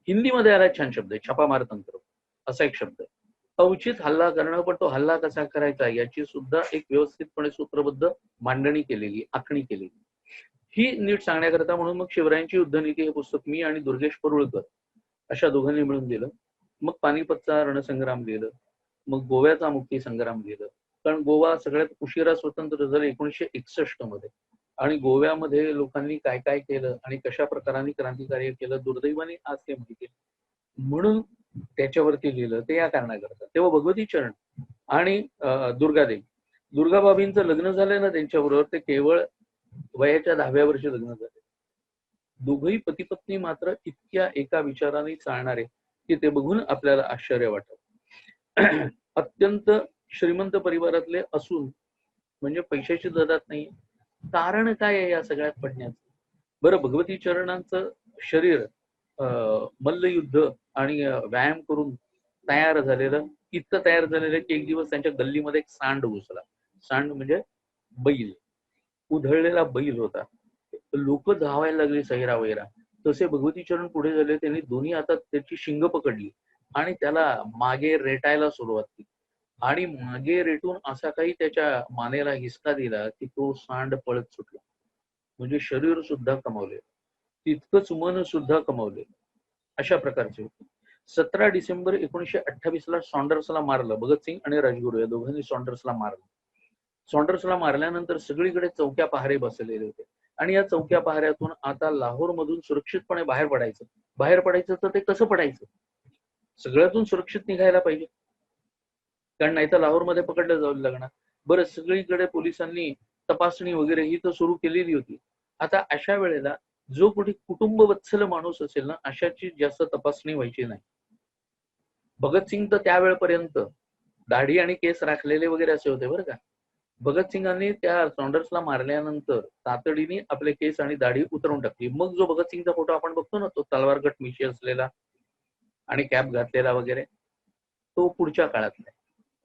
हिंदीमध्ये याला छान शब्द आहे छापामार तंत्र असा एक शब्द आहे. अवचित हल्ला करणं, पण तो हल्ला कसा करायचा याची सुद्धा एक व्यवस्थितपणे सूत्रबद्ध मांडणी केलेली, आखणी केलेली. ही नीट सांगण्याकरता म्हणून मग शिवरायांची युद्धनीती हे पुस्तक मी आणि दुर्गेश परुळकर अशा दोघांनी मिळून लिहिलं. मग पानिपतचा रणसंग्राम लिहिलं. मग गोव्याचा मुक्ती संग्राम लिहिलं. कारण गोवा सगळ्यात उशिरा स्वतंत्र झालं 1961 मध्ये. आणि गोव्यामध्ये लोकांनी काय काय केलं आणि कशा प्रकाराने क्रांतिकार्य केलं दुर्दैवाने आज ते माहिती म्हणून त्याच्यावरती लिहिलं. ते या कारणाकरता. तेव्हा भगवती चरण आणि दुर्गादेवी, दुर्गाबाबींचं लग्न झालं ना त्यांच्याबरोबर, ते केवळ वयाच्या 10व्या वर्षी लग्न झाले. दोघही पती पत्नी मात्र इतक्या एका विचाराने चालणारे की ते बघून आपल्याला आश्चर्य वाटत. अत्यंत श्रीमंत परिवारातले असून म्हणजे पैशाची ददात नाही. कारण काय आहे या सगळ्यात पडण्याचं? बरं, भगवती चरणांचं शरीर मल्लयुद्ध आणि व्यायाम करून तयार झालेलं, इतकं तयार झालेलं की एक दिवस त्यांच्या गल्लीमध्ये एक सांड घुसला. सांड म्हणजे बैल, उधळलेला बैल होता. लोक धावायला लागली सैरा वैरा. तसे भगवती चरण पुढे झाले. त्यांनी दोन्ही हातात त्याची शिंग पकडली आणि त्याला मागे रेटायला सुरुवात केली. आणि मागे रेटून असा काही त्याच्या मानेला हिसका दिला की तो सांड पळत सुटला. म्हणजे शरीर सुद्धा कमावले, तितकंच मन सुद्धा कमावले. अशा प्रकारचे होते. 17 डिसेंबर 1928 सॉन्डर्सला मारलं. भगतसिंग आणि राजगुरू या दोघांनी सॉन्डर्सला मारलं. सॉन्डर्सला मारल्यानंतर सगळीकडे चौक्या पहारे बसलेले होते. आणि या चौक्या पहाऱ्यातून आता लाहोर मधून सुरक्षितपणे बाहेर पडायचं. बाहेर पडायचं तर ते कसं पडायचं? सगळ्यातून सुरक्षित निघायला पाहिजे, कारण नाही तर लाहोरमध्ये पकडलं जाऊ लागणार. बरं, सगळीकडे पोलिसांनी तपासणी वगैरे ही तर सुरू केलेली होती. आता अशा वेळेला जो कुठे कुटुंबवत्सल माणूस असेल ना, अशाची जास्त तपासणी व्हायची नाही. भगतसिंग तर त्यावेळेपर्यंत दाढी आणि केस राखलेले वगैरे असे होते बरं का. भगतसिंगांनी त्या सॉन्डर्सला मारल्यानंतर तातडीने आपले केस आणि दाढी उतरवून टाकली. मग जो भगतसिंगचा फोटो आपण बघतो ना, तो तलवारगट मिशी असलेला आणि कॅप घातलेला वगैरे, तो पुढच्या काळातला आहे.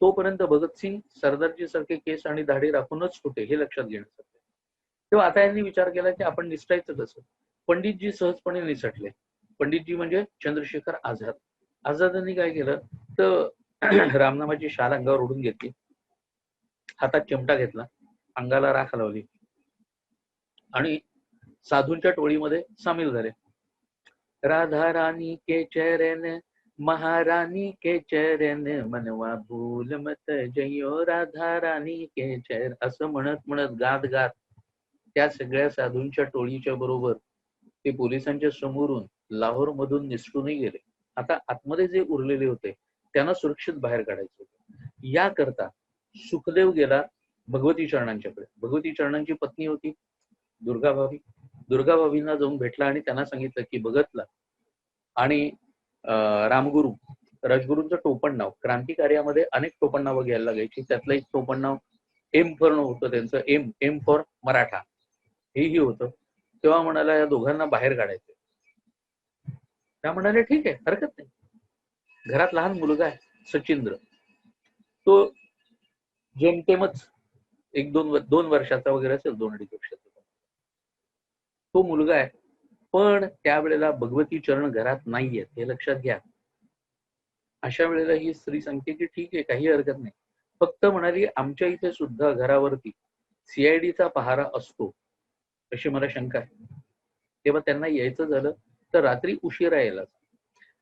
तोपर्यंत भगतसिंग सरदारजी सारखे केस आणि दाढी राखूनच होते, हे लक्षात घेण्यासारखे. तेव्हा आता यांनी विचार केला की आपण निसटायचं कसं. पंडितजी सहजपणे निसटले. पंडितजी म्हणजे चंद्रशेखर आझाद. आझादांनी काय केलं तर रामनामाची शाल अंगावर ओढून घेतली, हातात चिमटा घेतला, अंगाला राख लावली आणि साधूंच्या टोळीमध्ये सामील झाले. राधा रानी के चरण महारानी के चरण मनवा भूल मत जयो राधा रानी के चरण असं म्हणत म्हणत गात गात त्या सगळ्या साधूंच्या टोळीच्या बरोबर ते पोलिसांच्या समोरून लाहोर मधून निसटूनही गेले. आता आतमध्ये जे उरलेले होते त्यांना सुरक्षित बाहेर काढायचे होते. याकरता सुखदेव गेला भगवती चरणांच्याकडे. भगवती चरणांची पत्नी होती दुर्गाभावी. दुर्गाभावींना जाऊन भेटला आणि त्यांना सांगितलं की भगतला आणि रामगुरू, राजगुरूंचं टोपण नाव, क्रांतिकार्यामध्ये अनेक टोपण नावं घ्यायला लागायची. त्यातलं एक टोपण नाव एम फॉर होतं त्यांचं. एम फॉर मराठा हेही होतं. तेव्हा म्हणाला या दोघांना बाहेर काढायचं. त्या म्हणाले ठीक आहे, हरकत नाही. घरात लहान मुलगा आहे सचिंद्र, तो जेमतेमच 1-2 वर्षाचा वगैरे असेल, 2-2.5 वर्षाचा तो मुलगा आहे. पण त्यावेळेला भगवती चरण घरात नाहीयेत, हे लक्षात घ्या. अशा वेळेला ही स्त्री सांगते की ठीक आहे, काही हरकत नाही, फक्त म्हणाली आमच्या इथे सुद्धा घरावरती सीआयडीचा पहारा असतो, अशी मला शंका आहे. तेव्हा त्यांना यायचं झालं तर रात्री उशिरा यायला.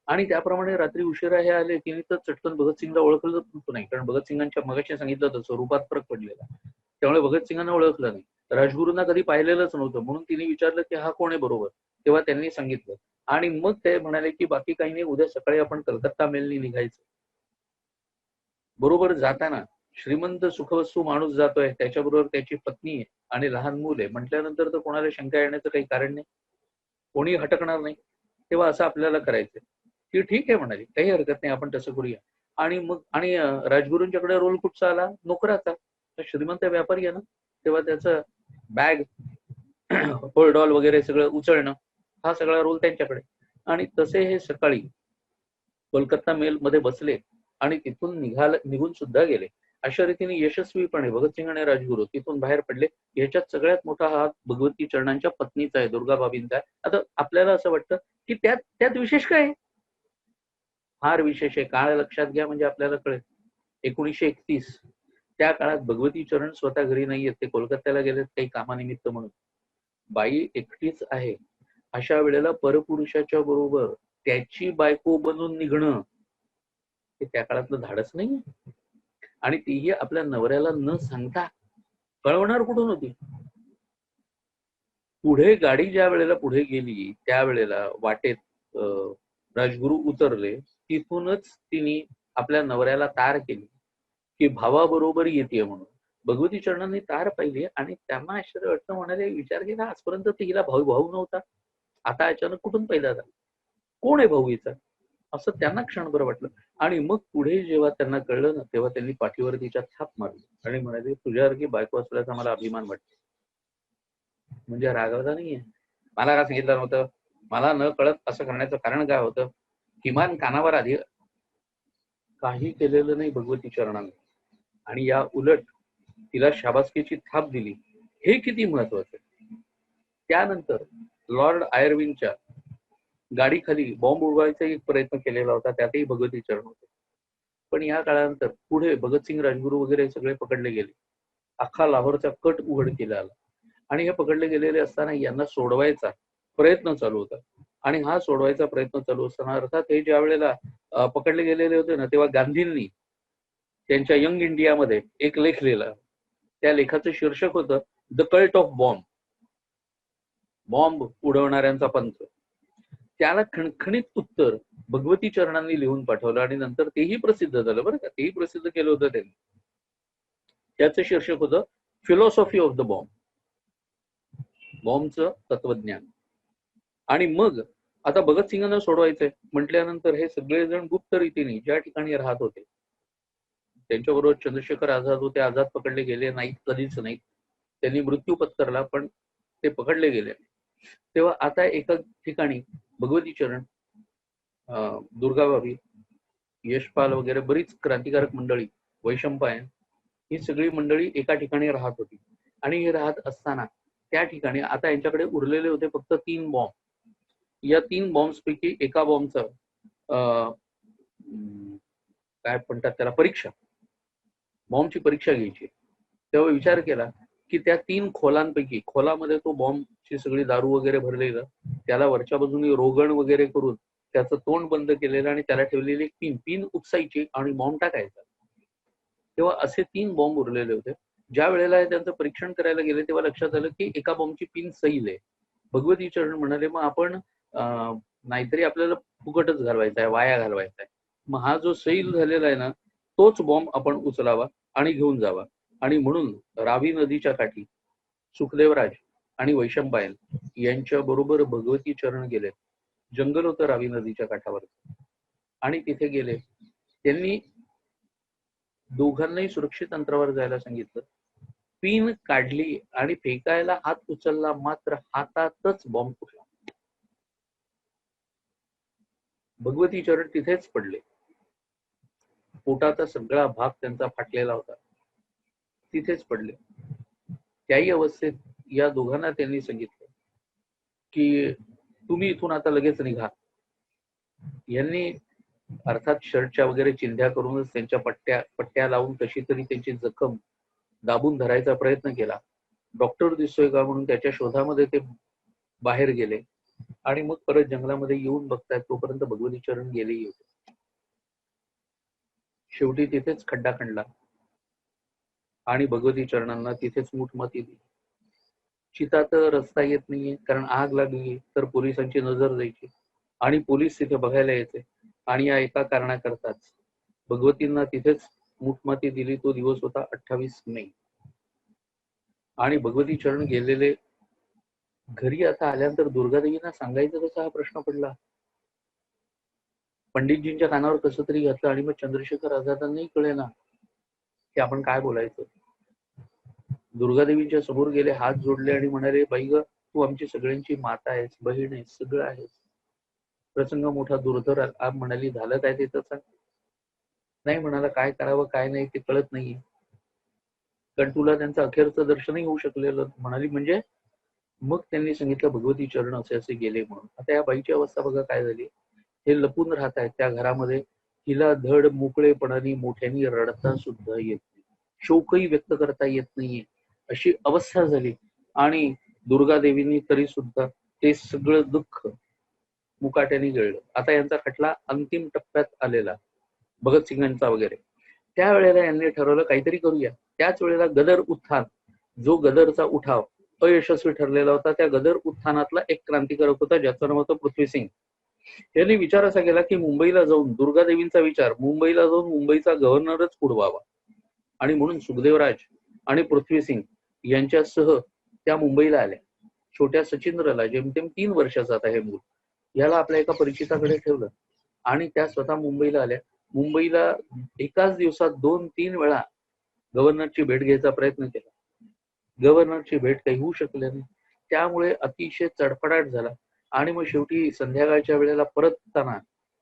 आणि त्याप्रमाणे रात्री उशिरा हे आले की तर चटकन भगतसिंगला ओळखलं नाही, कारण भगतसिंगांच्या मगाशी सांगितलं होतं स्वरूपात फरक पडलेला. त्यामुळे भगतसिंगांना ओळखलं नाही. राजगुरूंना कधी पाहिलेलंच नव्हतं, म्हणून तिने विचारलं की हा कोण आहे बरोबर. तेव्हा त्यांनी सांगितलं आणि मग ते म्हणाले की बाकी काही नाही, उद्या सकाळी आपण कलकत्ता मेलनी निघायचं. बरोबर जाताना श्रीमंत सुखवस्तू माणूस जातोय, त्याच्याबरोबर त्याची पत्नी आहे आणि लहान मुल आहे म्हटल्यानंतर तर कोणाला शंका येण्याचं काही कारण नाही, कोणी हटकणार नाही. तेव्हा असं आपल्याला करायचंय की ठीक आहे म्हणाली, काही हरकत नाही, आपण तसं करूया. आणि मग आणि राजगुरूंच्याकडे रोल कुठचा आला, नोकराचा. श्रीमंत व्यापारी आहे ना, तेव्हा त्याचं बॅग होल्डॉल वगैरे सगळं उचलणं हा सगळा रोल त्यांच्याकडे. आणि तसे हे सकाळी कोलकाता मेल मध्ये बसले आणि तिथून निघून सुद्धा गेले. अशा रीतीने यशस्वीपणे भगतसिंग आणि राजगुरू तिथून बाहेर पडले. याच्यात सगळ्यात मोठा हात भगवती चरणांच्या पत्नीचा आहे, दुर्गाबाबींचा आहे. आता आपल्याला असं वाटतं की त्यात विशेष काय आहे? फार विशेष आहे. काळ लक्षात घ्या म्हणजे आपल्याला कळेल. 1931 त्या काळात भगवती चरण स्वतः घरी नाहीयेत, ते कोलकात्याला गेलेत काही कामानिमित्त म्हणून. बाई एकटीच आहे. अशा वेळेला परपुरुषाच्या बरोबर त्याची बायको बनून निघणं हे त्या काळातलं धाडस नाही. आणि तीही आपल्या नवऱ्याला न सांगता. कळवणार कुठून होती? पुढे गाडी ज्या वेळेला पुढे गेली त्यावेळेला वाटेत राजगुरू उतरले. तिथूनच तिने आपल्या नवऱ्याला तार केली की भावाबरोबर येते म्हणून. भगवती चरणांनी तार पाहिली आणि त्यांना आश्चर्य वाटतं. म्हणाले, विचार केला आजपर्यंत हिला भाऊ भाऊ नव्हता, आता अचानक कुठून पैदा झाला, कोण आहे भाऊ हिचा, असं त्यांना क्षणभर वाटलं. आणि मग पुढे जेव्हा त्यांना कळलं ना, तेव्हा त्यांनी पाठीवर तिच्या थाप मारली आणि म्हणाले, तुझ्यासारखी बायको असल्याचा मला अभिमान वाटतो. म्हणजे रागवता नाहीये. मला का सांगितलं नव्हतं, मला न कळत असं करण्याचं कारण काय होतं, किमान कानावर आधी काही केलेलं नाही भगवती चरणाने. आणि या उलट तिला शाबासकीची थाप दिली, हे किती महत्वाचं. त्यानंतर लॉर्ड आयर्विनच्या गाडीखाली बॉम्ब उडवायचा एक प्रयत्न केलेला होता, त्यातही भगवती चरण होते. पण या काळानंतर पुढे भगतसिंग, राजगुरू वगैरे सगळे पकडले गेले. अख्खा लाहोरचा कट उघड केला आला आणि हे पकडले गेलेले असताना यांना सोडवायचा प्रयत्न चालू होता. आणि हा सोडवायचा प्रयत्न चालू असताना अर्थात हे ज्या वेळेला पकडले गेलेले होते ना, तेव्हा गांधींनी त्यांच्या यंग इंडियामध्ये एक लेख लिहिला. त्या लेखाचं शीर्षक होतं the cult of bomb, bomb उडवणाऱ्यांचा पंथ. त्याला खणखणीत उत्तर भगवती चरणांनी लिहून पाठवलं आणि नंतर तेही प्रसिद्ध झालं बरं का, तेही प्रसिद्ध केलं होतं त्यांनी. त्याचं शीर्षक होतं फिलॉसॉफी ऑफ द बॉम्ब, बॉम्बचं तत्वज्ञान. आणि मग आता भगतसिंगांना सोडवायचंय म्हटल्यानंतर हे सगळेजण गुप्त रीतीने ज्या ठिकाणी राहत होते, त्यांच्याबरोबर चंद्रशेखर आझाद होते. आझाद पकडले गेले नाहीत, कधीच नाही. त्यांनी मृत्यू पत्करला पण ते पकडले गेले. तेव्हा आता एका ठिकाणी भगवती चरण, दुर्गाबाबी, यशपाल वगैरे बरीच क्रांतिकारक मंडळी, वैशंपायन, ही सगळी मंडळी एका ठिकाणी राहत होती. आणि हे राहत असताना त्या ठिकाणी आता यांच्याकडे उरलेले होते फक्त 3 बॉम्ब. या 3 बॉम्ब्सपैकी एका बॉम्बचं काय म्हणतात त्याला, परीक्षा, बॉम्बची परीक्षा घ्यायची. तेव्हा विचार केला की त्या 3 खोलांपैकी खोलामध्ये तो बॉम्बची सगळी दारू वगैरे भरलेलं, त्याला वरच्या बाजूने रोगण वगैरे करून त्याचं तोंड बंद केलेलं आणि त्याला ठेवलेली एक पिन उपसायची आणि बॉम्ब टाकायचा. तेव्हा असे 3 बॉम्ब उरलेले होते. ज्या वेळेला त्यांचं परीक्षण करायला गेले तेव्हा लक्षात आलं की एका बॉम्बची पिन सैल आहे. भगवती चरण म्हणाले, मग आपण नाहीतरी आपल्याला फुकटच घालवायचा आहे, वाया घालवायचा आहे, मग हा जो सैल झालेला आहे ना, तोच बॉम्ब आपण उचलावा आणि घेऊन जावा. आणि म्हणून रावी नदीच्या काठी सुखदेवराज आणि वैशंपायन यांच्या बरोबर भगवती चरण गेले. जंगल होतं रावी नदीच्या काठावर आणि तिथे गेले. त्यांनी दोघांनाही सुरक्षित अंतरावर जायला सांगितलं. पिन काढली आणि फेकायला हात उचलला, मात्र हातातच बॉम्ब फुटला. भगवती चरण तिथेच पडले. पोटाचा सगळा भाग त्यांचा फाटलेला होता, तिथेच पडले. त्याही अवस्थेत या दोघांना त्यांनी सांगितलं की तुम्ही इथून आता लगेच निघा. यांनी अर्थात शर्टच्या वगैरे चिंध्या करूनच त्यांच्या पट्ट्या लावून कशी तरी त्यांची जखम दाबून धरायचा प्रयत्न केला. डॉक्टर दिसतोय का म्हणून त्याच्या शोधामध्ये ते बाहेर गेले आणि मग परत जंगलामध्ये येऊन बघतायत तोपर्यंत भगवती चरण गेलेही होते. शेवटी तिथेच खड्डा खणला आणि भगवती चरणांना तिथेच मूठमती दिली. चिता तर रस्ता येत नाहीये, कारण आग लागली तर पोलिसांची नजर जायची आणि पोलीस तिथे बघायला यायचे. आणि या एका कारणाकरताच भगवतींना तिथेच मूठमती दिली. तो दिवस होता 28 मे. आणि भगवती चरण गेलेले. घरी आता आल्यानंतर दुर्गादेवींना सांगायचं कसं हा प्रश्न पडला. पंडितजींच्या कानावर कसं तरी घातलं आणि मग चंद्रशेखर आझादांनाही कळेना की आपण काय बोलायचं. दुर्गादेवींच्या समोर गेले, हात जोडले आणि म्हणाले, बाई ग, तू आमची सगळ्यांची माता आहेस, बहीण आहेस, सगळं आहेस. प्रसंग मोठा दुर्धर. आप म्हणाली, झालं काय ते तर सांग. नाही म्हणाला, काय करावं काय नाही ते कळत नाहीये, कारण तुला त्यांचं अखेरचं दर्शनही होऊ शकलेलं. म्हणाली, म्हणजे? मग त्यांनी सांगितलं भगवती चरण असे असे गेले म्हणून. आता या बाईची अवस्था बघा काय झाली. हे लपून राहत आहेत त्या घरामध्ये. हिला धड मोकळेपणाने मोठ्याने रडता सुद्धा येत नाही, शोकही व्यक्त करता येत नाहीये, अशी अवस्था झाली. आणि दुर्गादेवींनी तरी सुद्धा ते सगळं दुःख मुकाट्याने गिळलं. आता यांचा खटला अंतिम टप्प्यात आलेला, भगतसिंगांचा वगैरे. त्यावेळेला यांनी ठरवलं काहीतरी करूया. त्याच वेळेला गदर उत्थान, जो गदरचा उठाव अयशस्वी ठरलेला होता, त्या गदर उत्थानातला एक क्रांतिकारक होता ज्याचं नाव होतं पृथ्वीसिंग. यांनी विचार असा केला की मुंबईला जाऊन, दुर्गादेवींचा विचार, मुंबईला जाऊन मुंबईचा गव्हर्नरच उडवावा. आणि म्हणून सुखदेवराज आणि पृथ्वीसिंग यांच्यासह त्या मुंबईला आल्या. छोट्या सचिंद्रला, जेमतेम 3 वर्षाचा आता हे मूल, याला आपल्या एका परिचिताकडे ठेवलं आणि त्या स्वतः मुंबईला आल्या. मुंबईला एकाच दिवसात 2-3 वेळा गव्हर्नरची भेट घ्यायचा प्रयत्न केला. गव्हर्नरची भेट काही होऊ शकली नाही. त्यामुळे अतिशय चडपडाट झाला. आणि मग शेवटी संध्याकाळच्या वेळेला परतताना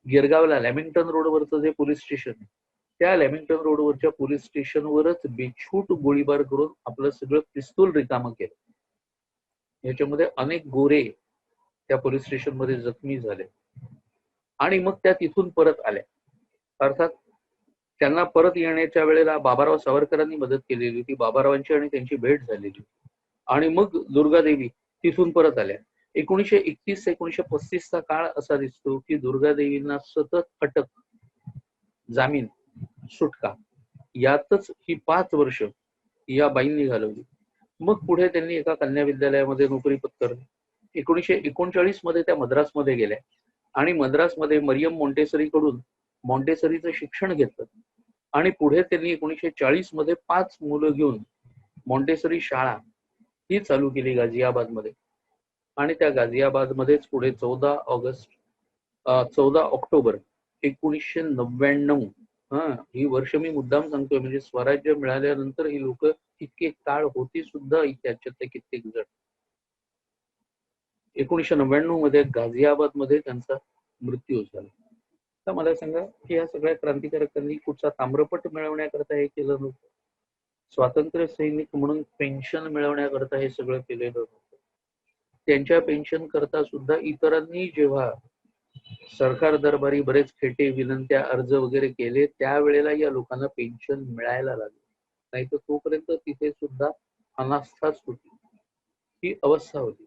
गिरगावला लॅमिंग्टन रोडवरचं जे पोलीस स्टेशन, त्या लॅमिंग्टन रोडवरच्या पोलीस स्टेशनवरच बेछूट गोळीबार करून आपलं सगळं पिस्तूल रिकामं केलं. याच्यामध्ये अनेक गोरे त्या पोलीस स्टेशनमध्ये जखमी झाले. आणि मग त्या तिथून परत आल्या. अर्थात त्यांना परत येण्याच्या वेळेला बाबाराव सावरकरांनी मदत केलेली होती. बाबारावांची आणि त्यांची भेट झालेली. आणि मग दुर्गादेवी तिथून परत आल्या. 1931 ते 1935 चा काळ असा दिसतो की दुर्गादेवींना सतत अटक, जामीन, सुटका यातच ही 5 वर्ष या बाईंनी घालवली. मग पुढे त्यांनी एका कन्या विद्यालयामध्ये नोकरी पत्करली. 1939 मध्ये त्या मद्रासमध्ये गेल्या आणि मद्रासमध्ये मरियम मॉन्टेसरी कडून मॉन्टेसरीचं शिक्षण घेतलं. आणि पुढे त्यांनी 1940 मध्ये 5 मुलं घेऊन मॉन्टेसरी शाळा ही चालू केली गाझियाबाद मध्ये. आणि त्या गाझियाबाद मध्येच पुढे 14 ऑक्टोबर 1999, ही वर्ष मी मुद्दाम सांगतोय म्हणजे स्वराज्य मिळाल्यानंतर ही लोक इतके काळ होती सुद्धा त्याच्यातले कित्येक जण. 1999 मध्ये गाझियाबाद मध्ये त्यांचा मृत्यू झाला. तर मला सांगा की या सगळ्या क्रांतिकारकांनी कुठचा ताम्रपट मिळवण्याकरता हे केलं नव्हतं. स्वातंत्र्य सैनिक म्हणून पेन्शन मिळवण्याकरता हे सगळं केलेलं नव्हतं. त्यांच्या पेन्शन करता सुद्धा इतरांनी जेव्हा सरकार दरबारी बरेच खेटे, विनंत्या, अर्ज वगैरे केले, त्यावेळेला या लोकांना पेन्शन मिळायला लागली. नाही तर तोपर्यंत तिथे सुद्धा अनास्थाच होती, ही अवस्था होती.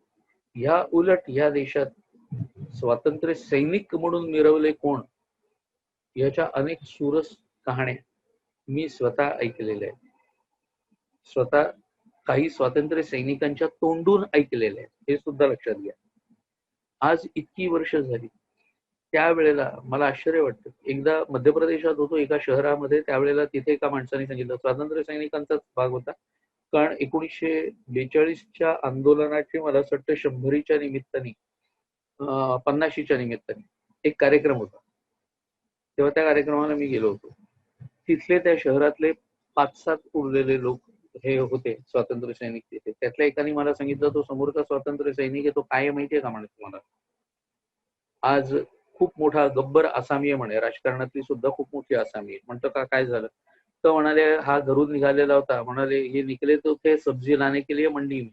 या उलट या देशात स्वातंत्र्य सैनिक म्हणून मिरवले कोण, याच्या अनेक सुरस कहाण्या मी स्वतः ऐकलेल्या आहेत. स्वतः काही स्वातंत्र्य सैनिकांच्या तोंडून ऐकलेल्या आहेत, हे सुद्धा लक्षात घ्या. आज इतकी वर्ष झाली, त्यावेळेला मला आश्चर्य वाटतं. एकदा मध्य प्रदेशात होतो एका शहरामध्ये, त्यावेळेला तिथे एका माणसाने सांगितलं, स्वातंत्र्य सैनिकांचाच भाग होता, कारण 1942च्या आंदोलनाची मला असं वाटतं 100च्या निमित्ताने, 50च्या निमित्ताने एक कार्यक्रम होता. तेव्हा त्या कार्यक्रमाला मी गेलो होतो. तिथले त्या शहरातले 5-7 उरलेले लोक हे होते स्वातंत्र्य सैनिक तिथे. त्यातल्या एकाने मला सांगितलं, तो समोरचा स्वातंत्र्य सैनिक आहे तो काय माहितीये का म्हणे तुम्हाला, आज खूप मोठा गब्बर आसामी आहे म्हणे, राजकारणातली सुद्धा खूप मोठी आसामी आहे. म्हणतो का काय झालं, तर म्हणाले हा घरून निघालेला होता, म्हणाले ये निकले तो थे सब्जी लाने के लिए मंडी में.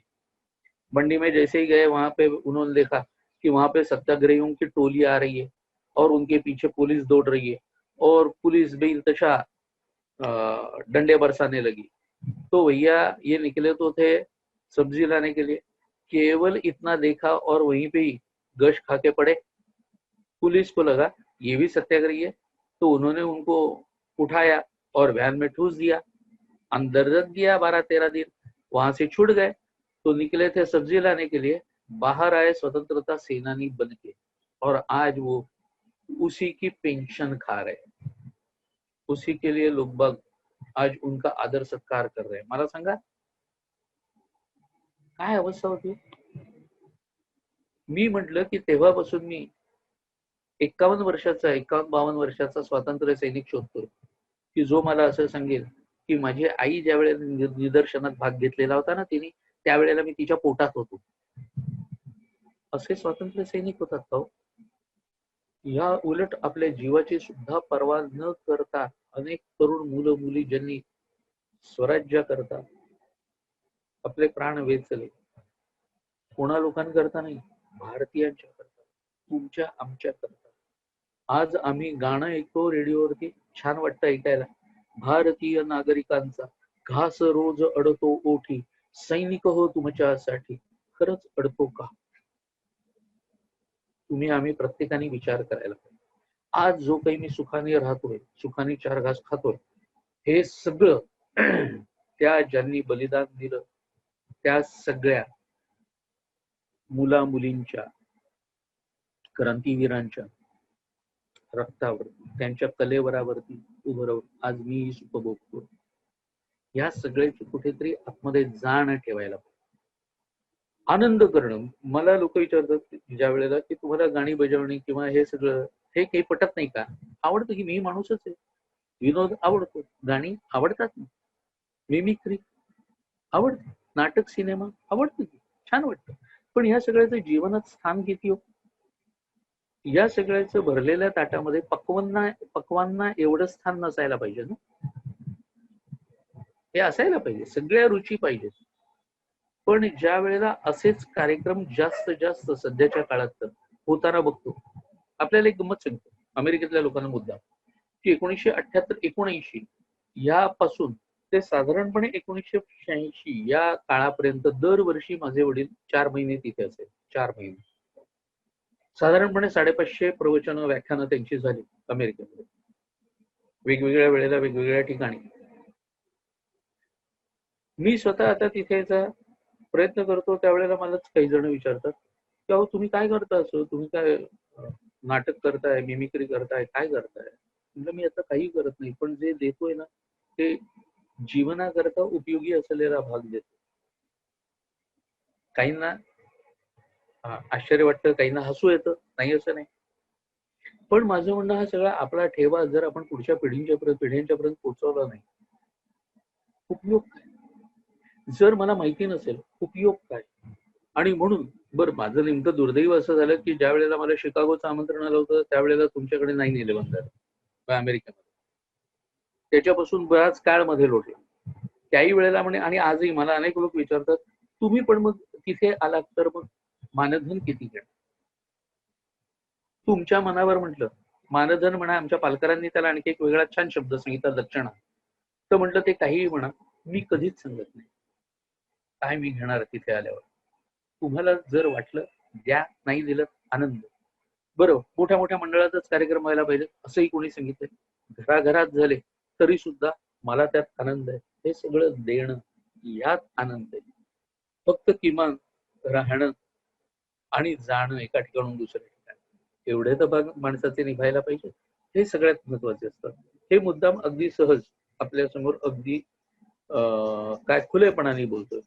मंडी में जैसे ही गए वहां पे उन्होंने देखा कि वहां पे सत्याग्रहियों की टोली आ रही है और उनके पीछे पुलिस दौड़ रही है और पुलिस बेइंतशा डंडे बरसाने लगी. तो भैया ये निकले तो थे सब्जी लाने के लिए, केवल इतना देखा और वहीं पे ही गश खा के पड़े. पुलिस को लगा ये भी सत्याग्रही है, तो उन्होंने उनको उठाया और वैन में ठूस दिया, अंदर रख दिया 12-13 दिन. वहां से छूट गए तो निकले थे सब्जी लाने के लिए, बाहर आए स्वतंत्रता सेनानी बन के, और आज वो उसी की पेंशन खा रहे, उसी के लिए लोग बाग आज उनका आदर सत्कार कर रहे हैं. मला सांगा काय अवस्था होती. मी म्हटलं की तेव्हापासून मी 51 वर्षाचा, 51-52 वर्षाचा स्वातंत्र्य सैनिक शोधतो की जो मला असं सांगेल की माझी आई ज्या वेळेला निदर्शनात भाग घेतलेला होता ना तिने, त्यावेळेला मी तिच्या पोटात होतो. असे स्वातंत्र्य सैनिक होतात का हो? या उलट आपल्या जीवाची सुद्धा पर्वा न करता अनेक तरुण मुलं मुली ज्यांनी स्वराज्याकरता आपले प्राण वेचले, कोणा लोकांकरता नाही, भारतीयांच्या करता, तुमच्या आमच्या करता. आज आम्ही गाणं ऐकतो रेडिओवरती, छान वाटतं ऐकायला. भारतीय नागरिकांचा घास रोज अडतो ओठी, सैनिक हो तुमच्यासाठी. खरंच अडतो का? तुम्ही आम्ही प्रत्येकाने विचार करायला पाहिजे. आज जो काही मी सुखाने राहतोय, सुखाने चार घास खातोय, हे सगळं त्या ज्यांनी बलिदान दिलं, त्या सगळ्या मुला मुलींच्या, क्रांतीवीरांच्या रक्तावरती, त्यांच्या कलेवरावरती उभं राहून आज मी ही सुख भोगतो. या सगळ्याची कुठेतरी आतमध्ये जाण ठेवायला पाहिजे. आनंद करणं. मला लोक विचारतात ज्या वेळेला की तुम्हाला गाणी बजावणी किंवा हे सगळं हे काही पटत नाही का? आवडतं की, मी माणूसच आहे. विनोद आवडतो, गाणी आवडतात ना, मिमिक्री आवडते, नाटक सिनेमा आवडतं की, छान वाटतं. पण ह्या सगळ्याचं जीवनात स्थान किती हो? या सगळ्याचं भरलेल्या ताटामध्ये पक्वांना एवढं स्थान नसायला पाहिजे ना. हे असायला पाहिजे, सगळ्या रुची पाहिजेत. पण ज्या वेळेला असेच कार्यक्रम जास्त जास्त सध्याच्या काळात तर होताना बघतो, आपल्याला एक गंमत सांगतो अमेरिकेतल्या लोकांना मुद्दा, की 1978-79 यापासून ते साधारणपणे 1986 या काळापर्यंत दरवर्षी माझे वडील 4 महिने तिथे असेल. 4 महिने साधारणपणे 550 प्रवचन व्याख्यानं त्यांची झाली अमेरिकेमध्ये, वेगवेगळ्या वेळेला वेगवेगळ्या ठिकाणी. मी स्वतः आता तिथे प्रयत्न करतो, त्यावेळेला मलाच काही जण विचारतात की अहो तुम्ही काय करता, असं तुम्ही काय नाटक करताय, मिमिक्री करताय, काय करताय? म्हणजे मी आता काही करत नाही, पण जे देतोय ना ते जीवनाकरता उपयोगी असलेला भाग देतो. काहींना आश्चर्य वाटतं, काहींना हसू येतं, नाही असं नाही. पण माझं म्हणणं, हा सगळा आपला ठेवा जर आपण पुढच्या पिढ्यांच्या पर्यंत पोहोचवला नाही, उपयोग काय? जर मला माहिती नसेल, उपयोग काय? आणि म्हणून बरं, माझं नेमकं दुर्दैव असं झालं की ज्या वेळेला मला शिकागोचं आमंत्रण आलं होतं त्यावेळेला तुमच्याकडे 9/11 झालं अमेरिकेमध्ये. त्याच्यापासून बराच काळ मध्ये लोटला. त्याही वेळेला म्हणे, आणि आजही मला अनेक लोक विचारतात, तुम्ही पण मग तिथे आलात तर मग मानधन किती घेणार? तुमच्या मनावर म्हटलं. मानधन म्हणा, आमच्या पालकरांनी त्याला आणखी एक वेगळा छान शब्द सांगितला, दक्षिणा. तर म्हटलं ते काहीही म्हणा, मी कधीच सांगत नाही काय मी घेणार तिथे आल्यावर. तुम्हाला जर वाटलं द्या, नाही दिलं आनंद. बरं, मोठ्या मोठ्या मंडळातच कार्यक्रम व्हायला पाहिजे असंही कोणी सांगितलंय? घराघरात झाले तरी सुद्धा मला त्यात आनंद आहे. हे सगळं देणं, यात आनंद आहे. फक्त किमान राहणं आणि जाणं एका ठिकाणून दुसऱ्या ठिकाणी, एवढे तर भाग माणसाचे निभायला पाहिजे. हे सगळ्यात महत्वाचे असतात. हे मुद्दाम अगदी सहज आपल्या समोर अगदी काय खुलेपणाने बोलतोय.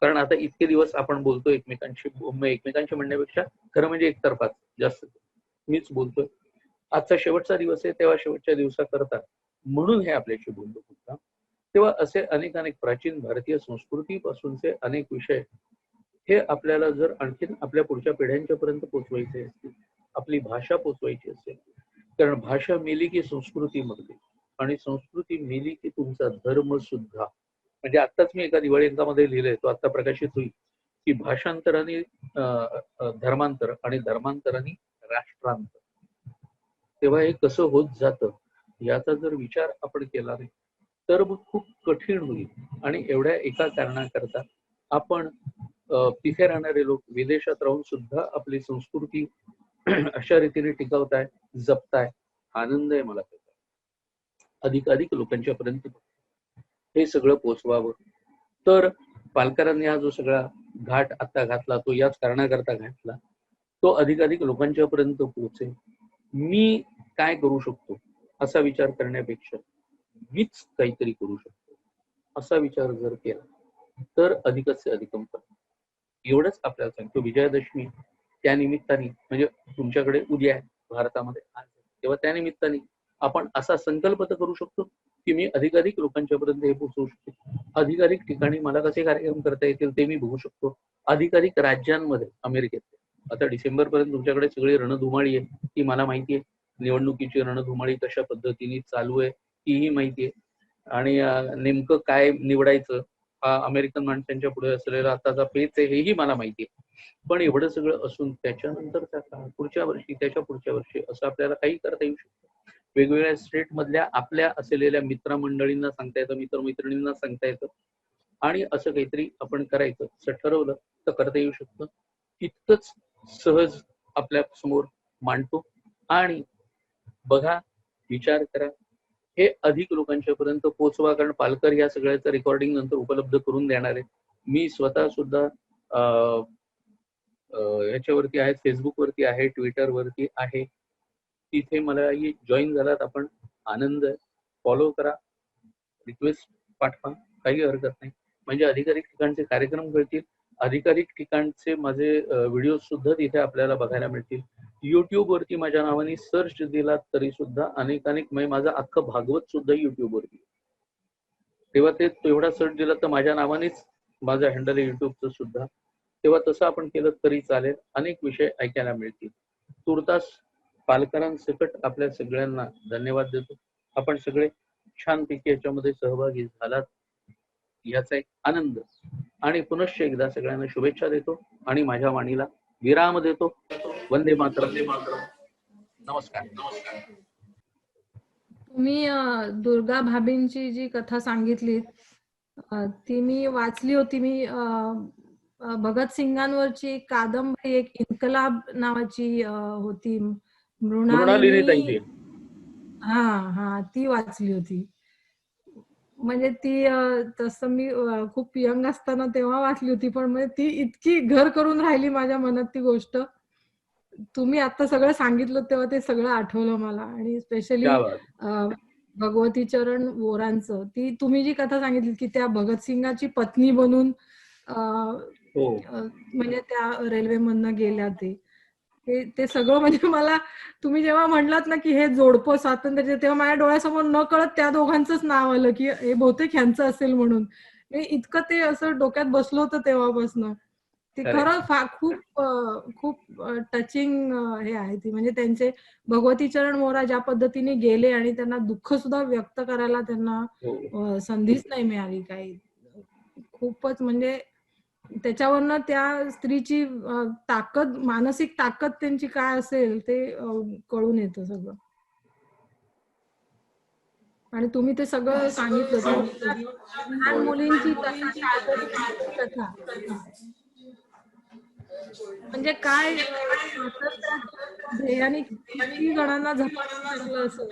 कारण आता इतके दिवस आपण बोलतोय एकमेकांशी, एकमेकांशी म्हणण्यापेक्षा खरं म्हणजे एकतर्फाच जास्त मीच बोलतोय. आजचा शेवटचा दिवस आहे, तेव्हा शेवटच्या दिवसाकरता म्हणून हे आपल्याशी बोललो होता. तेव्हा असे अनेक प्राचीन भारतीय संस्कृतीपासूनचे अनेक विषय हे आपल्याला जर आणखीन आपल्या पुढच्या पिढ्यांच्या पर्यंत पोहोचवायचे असतील, आपली भाषा पोहोचवायची असेल, कारण भाषा मेली की संस्कृती मरते, आणि संस्कृती मेली की तुमचा धर्म सुद्धा. म्हणजे आत्ताच मी एका दिवाळी अंकामध्ये लिहिलंय, तो आता प्रकाशित होईल, की भाषांतराने धर्मांतर आणि धर्मांतराने राष्ट्रांतर. तेव्हा हे कसं होत जातं याचा जर विचार आपण केला नाही तर मग खूप कठीण होईल. आणि एवढ्या एका कारणाकरता आपण तिथे राहणारे लोक विदेशात राहून सुद्धा आपली संस्कृती अशा रीतीने टिकवताय, जपताय. आनंद आहे मला त्याचा. अधिकाधिक लोकांच्या पर्यंत हे सगळं पोचवावं. तर पालकरांनी हा जो सगळा घाट आता घातला, तो याच कारणाकरता घातला, तो अधिकाधिक लोकांच्या पर्यंत पोहोचेल. मी काय करू शकतो असा विचार करण्यापेक्षा मीच काहीतरी करू शकतो असा विचार जर केला तर अधिकच अधिकम एवढंच आपल्याला सांगतो. विजयादशमी त्या निमित्ताने, म्हणजे तुमच्याकडे उद्या आहे, भारतामध्ये आज, तेव्हा त्या निमित्ताने आपण असा संकल्प तर करू शकतो की मी अधिकाधिक लोकांच्या पर्यंत हे पोहोचवू शकतो. अधिकाधिक ठिकाणी मला कसे कार्यक्रम करता येतील ते मी बघू शकतो. अधिकाधिक राज्यांमध्ये अमेरिकेत आता डिसेंबर पर्यंत तुमच्याकडे सगळी रणधुमाळी आहे ती मला माहिती आहे. निवडणुकीची रणधुमाळी कशा पद्धतीने चालू आहे तीही माहिती आहे. आणि नेमकं काय निवडायचं हा अमेरिकन माणसांच्या पुढे असलेला आताचा पेच आहे हेही मला माहिती आहे. पण एवढं सगळं असून त्याच्यानंतर पुढच्या वर्षी त्याच्या पुढच्या वर्षी असं आपल्याला काही करता येऊ शकतं. वेगवेगळ्या स्टेट मधल्या आपल्या असलेल्या मित्रमंडळींना सांगता येतं, मित्रमैत्रिणींना सांगता येतं आणि असं काहीतरी आपण करायचं असं ठरवलं तर करता येऊ शकतं. इतकंच सहज आपल्या समोर मांडतो आणि बघा, विचार करा, हे अधिक लोकांच्या पर्यंत पोहोचवा, कारण पालकर या सगळ्याचं रेकॉर्डिंग नंतर उपलब्ध करून देणार आहे. मी स्वतः सुद्धा याच्यावरती आहे, फेसबुक वरती आहे, ट्विटर वरती आहे. तिथे मलाही जॉईन झालात आपण, आनंद आहे. फॉलो करा, रिक्वेस्ट पाठवा, काही हरकत नाही. म्हणजे अधिकाधिक ठिकाणचे कार्यक्रम घडतील, अधिकाधिक ठिकाणचे माझे व्हिडिओ सुद्धा तिथे आपल्याला बघायला मिळतील. युट्यूब वरती माझ्या नावाने सर्च दिलात तरी सुद्धा अनेक म्हणजे माझं अख्खं भागवत सुद्धा युट्यूब वरती. तेव्हा ते तेवढा सर्च दिला तर माझ्या नावानेच माझं हँडल आहे युट्यूबचं सुद्धा. तेव्हा तसं आपण केलं तरी चालेल. अनेक विषय ऐकायला मिळतील. तुर्तास पालकरांसकट आपल्या सगळ्यांना धन्यवाद देतो. आपण सगळे छानपैकी याच्यामध्ये सहभागी झालात याचा एक आनंद आणि पुनश्च एकदा सगळ्यांना शुभेच्छा देतो आणि माझ्या वाणीला विराम देतो. वंदे मातरम. नमस्कार. तुम्ही दुर्गा भाभींची जी कथा सांगितली ती मी वाचली होती. मी भगतसिंगांवरची एक कादंबरी, एक इन्कलाब नावाची होती, मृणालिनी. हा, ती वाचली होती. म्हणजे ती तसं मी खूप यंग असताना तेव्हा वाचली होती, पण म्हणजे ती इतकी घर करून राहिली माझ्या मनात ती गोष्ट. तुम्ही आता सगळं सांगितलं तेव्हा ते सगळं आठवलं मला. आणि स्पेशली भगवती चरण वोरांचं, ती तुम्ही जी कथा सांगितली की त्या भगतसिंगाची पत्नी बनून म्हणजे त्या रेल्वेमधनं गेल्या, ते सगळं म्हणजे मला तुम्ही जेव्हा म्हणलात ना की हे जोडपं स्वातंत्र्याचे, तेव्हा माझ्या डोळ्यासमोर न कळत त्या दोघांचंच नाव आलं की हे बहुतेक ह्यांचं असेल म्हणून. इतकं ते असं डोक्यात बसलं होतं तेव्हापासून. ते खरं खूप टचिंग हे आहे ती. म्हणजे त्यांचे भगवती चरण वोरा ज्या पद्धतीने गेले आणि त्यांना दुःख सुद्धा व्यक्त करायला त्यांना संधीच नाही मिळाली काही. खूपच म्हणजे त्याच्यावरनं त्या स्त्रीची ताकद, मानसिक ताकद त्यांची काय असेल ते कळून येतं सगळं. आणि तुम्ही ते सगळं सांगितलं, लहान मुलींची कथा, शाळकरी कथा, म्हणजे काय ध्येयाने किती जणांना झपाटलं असेल.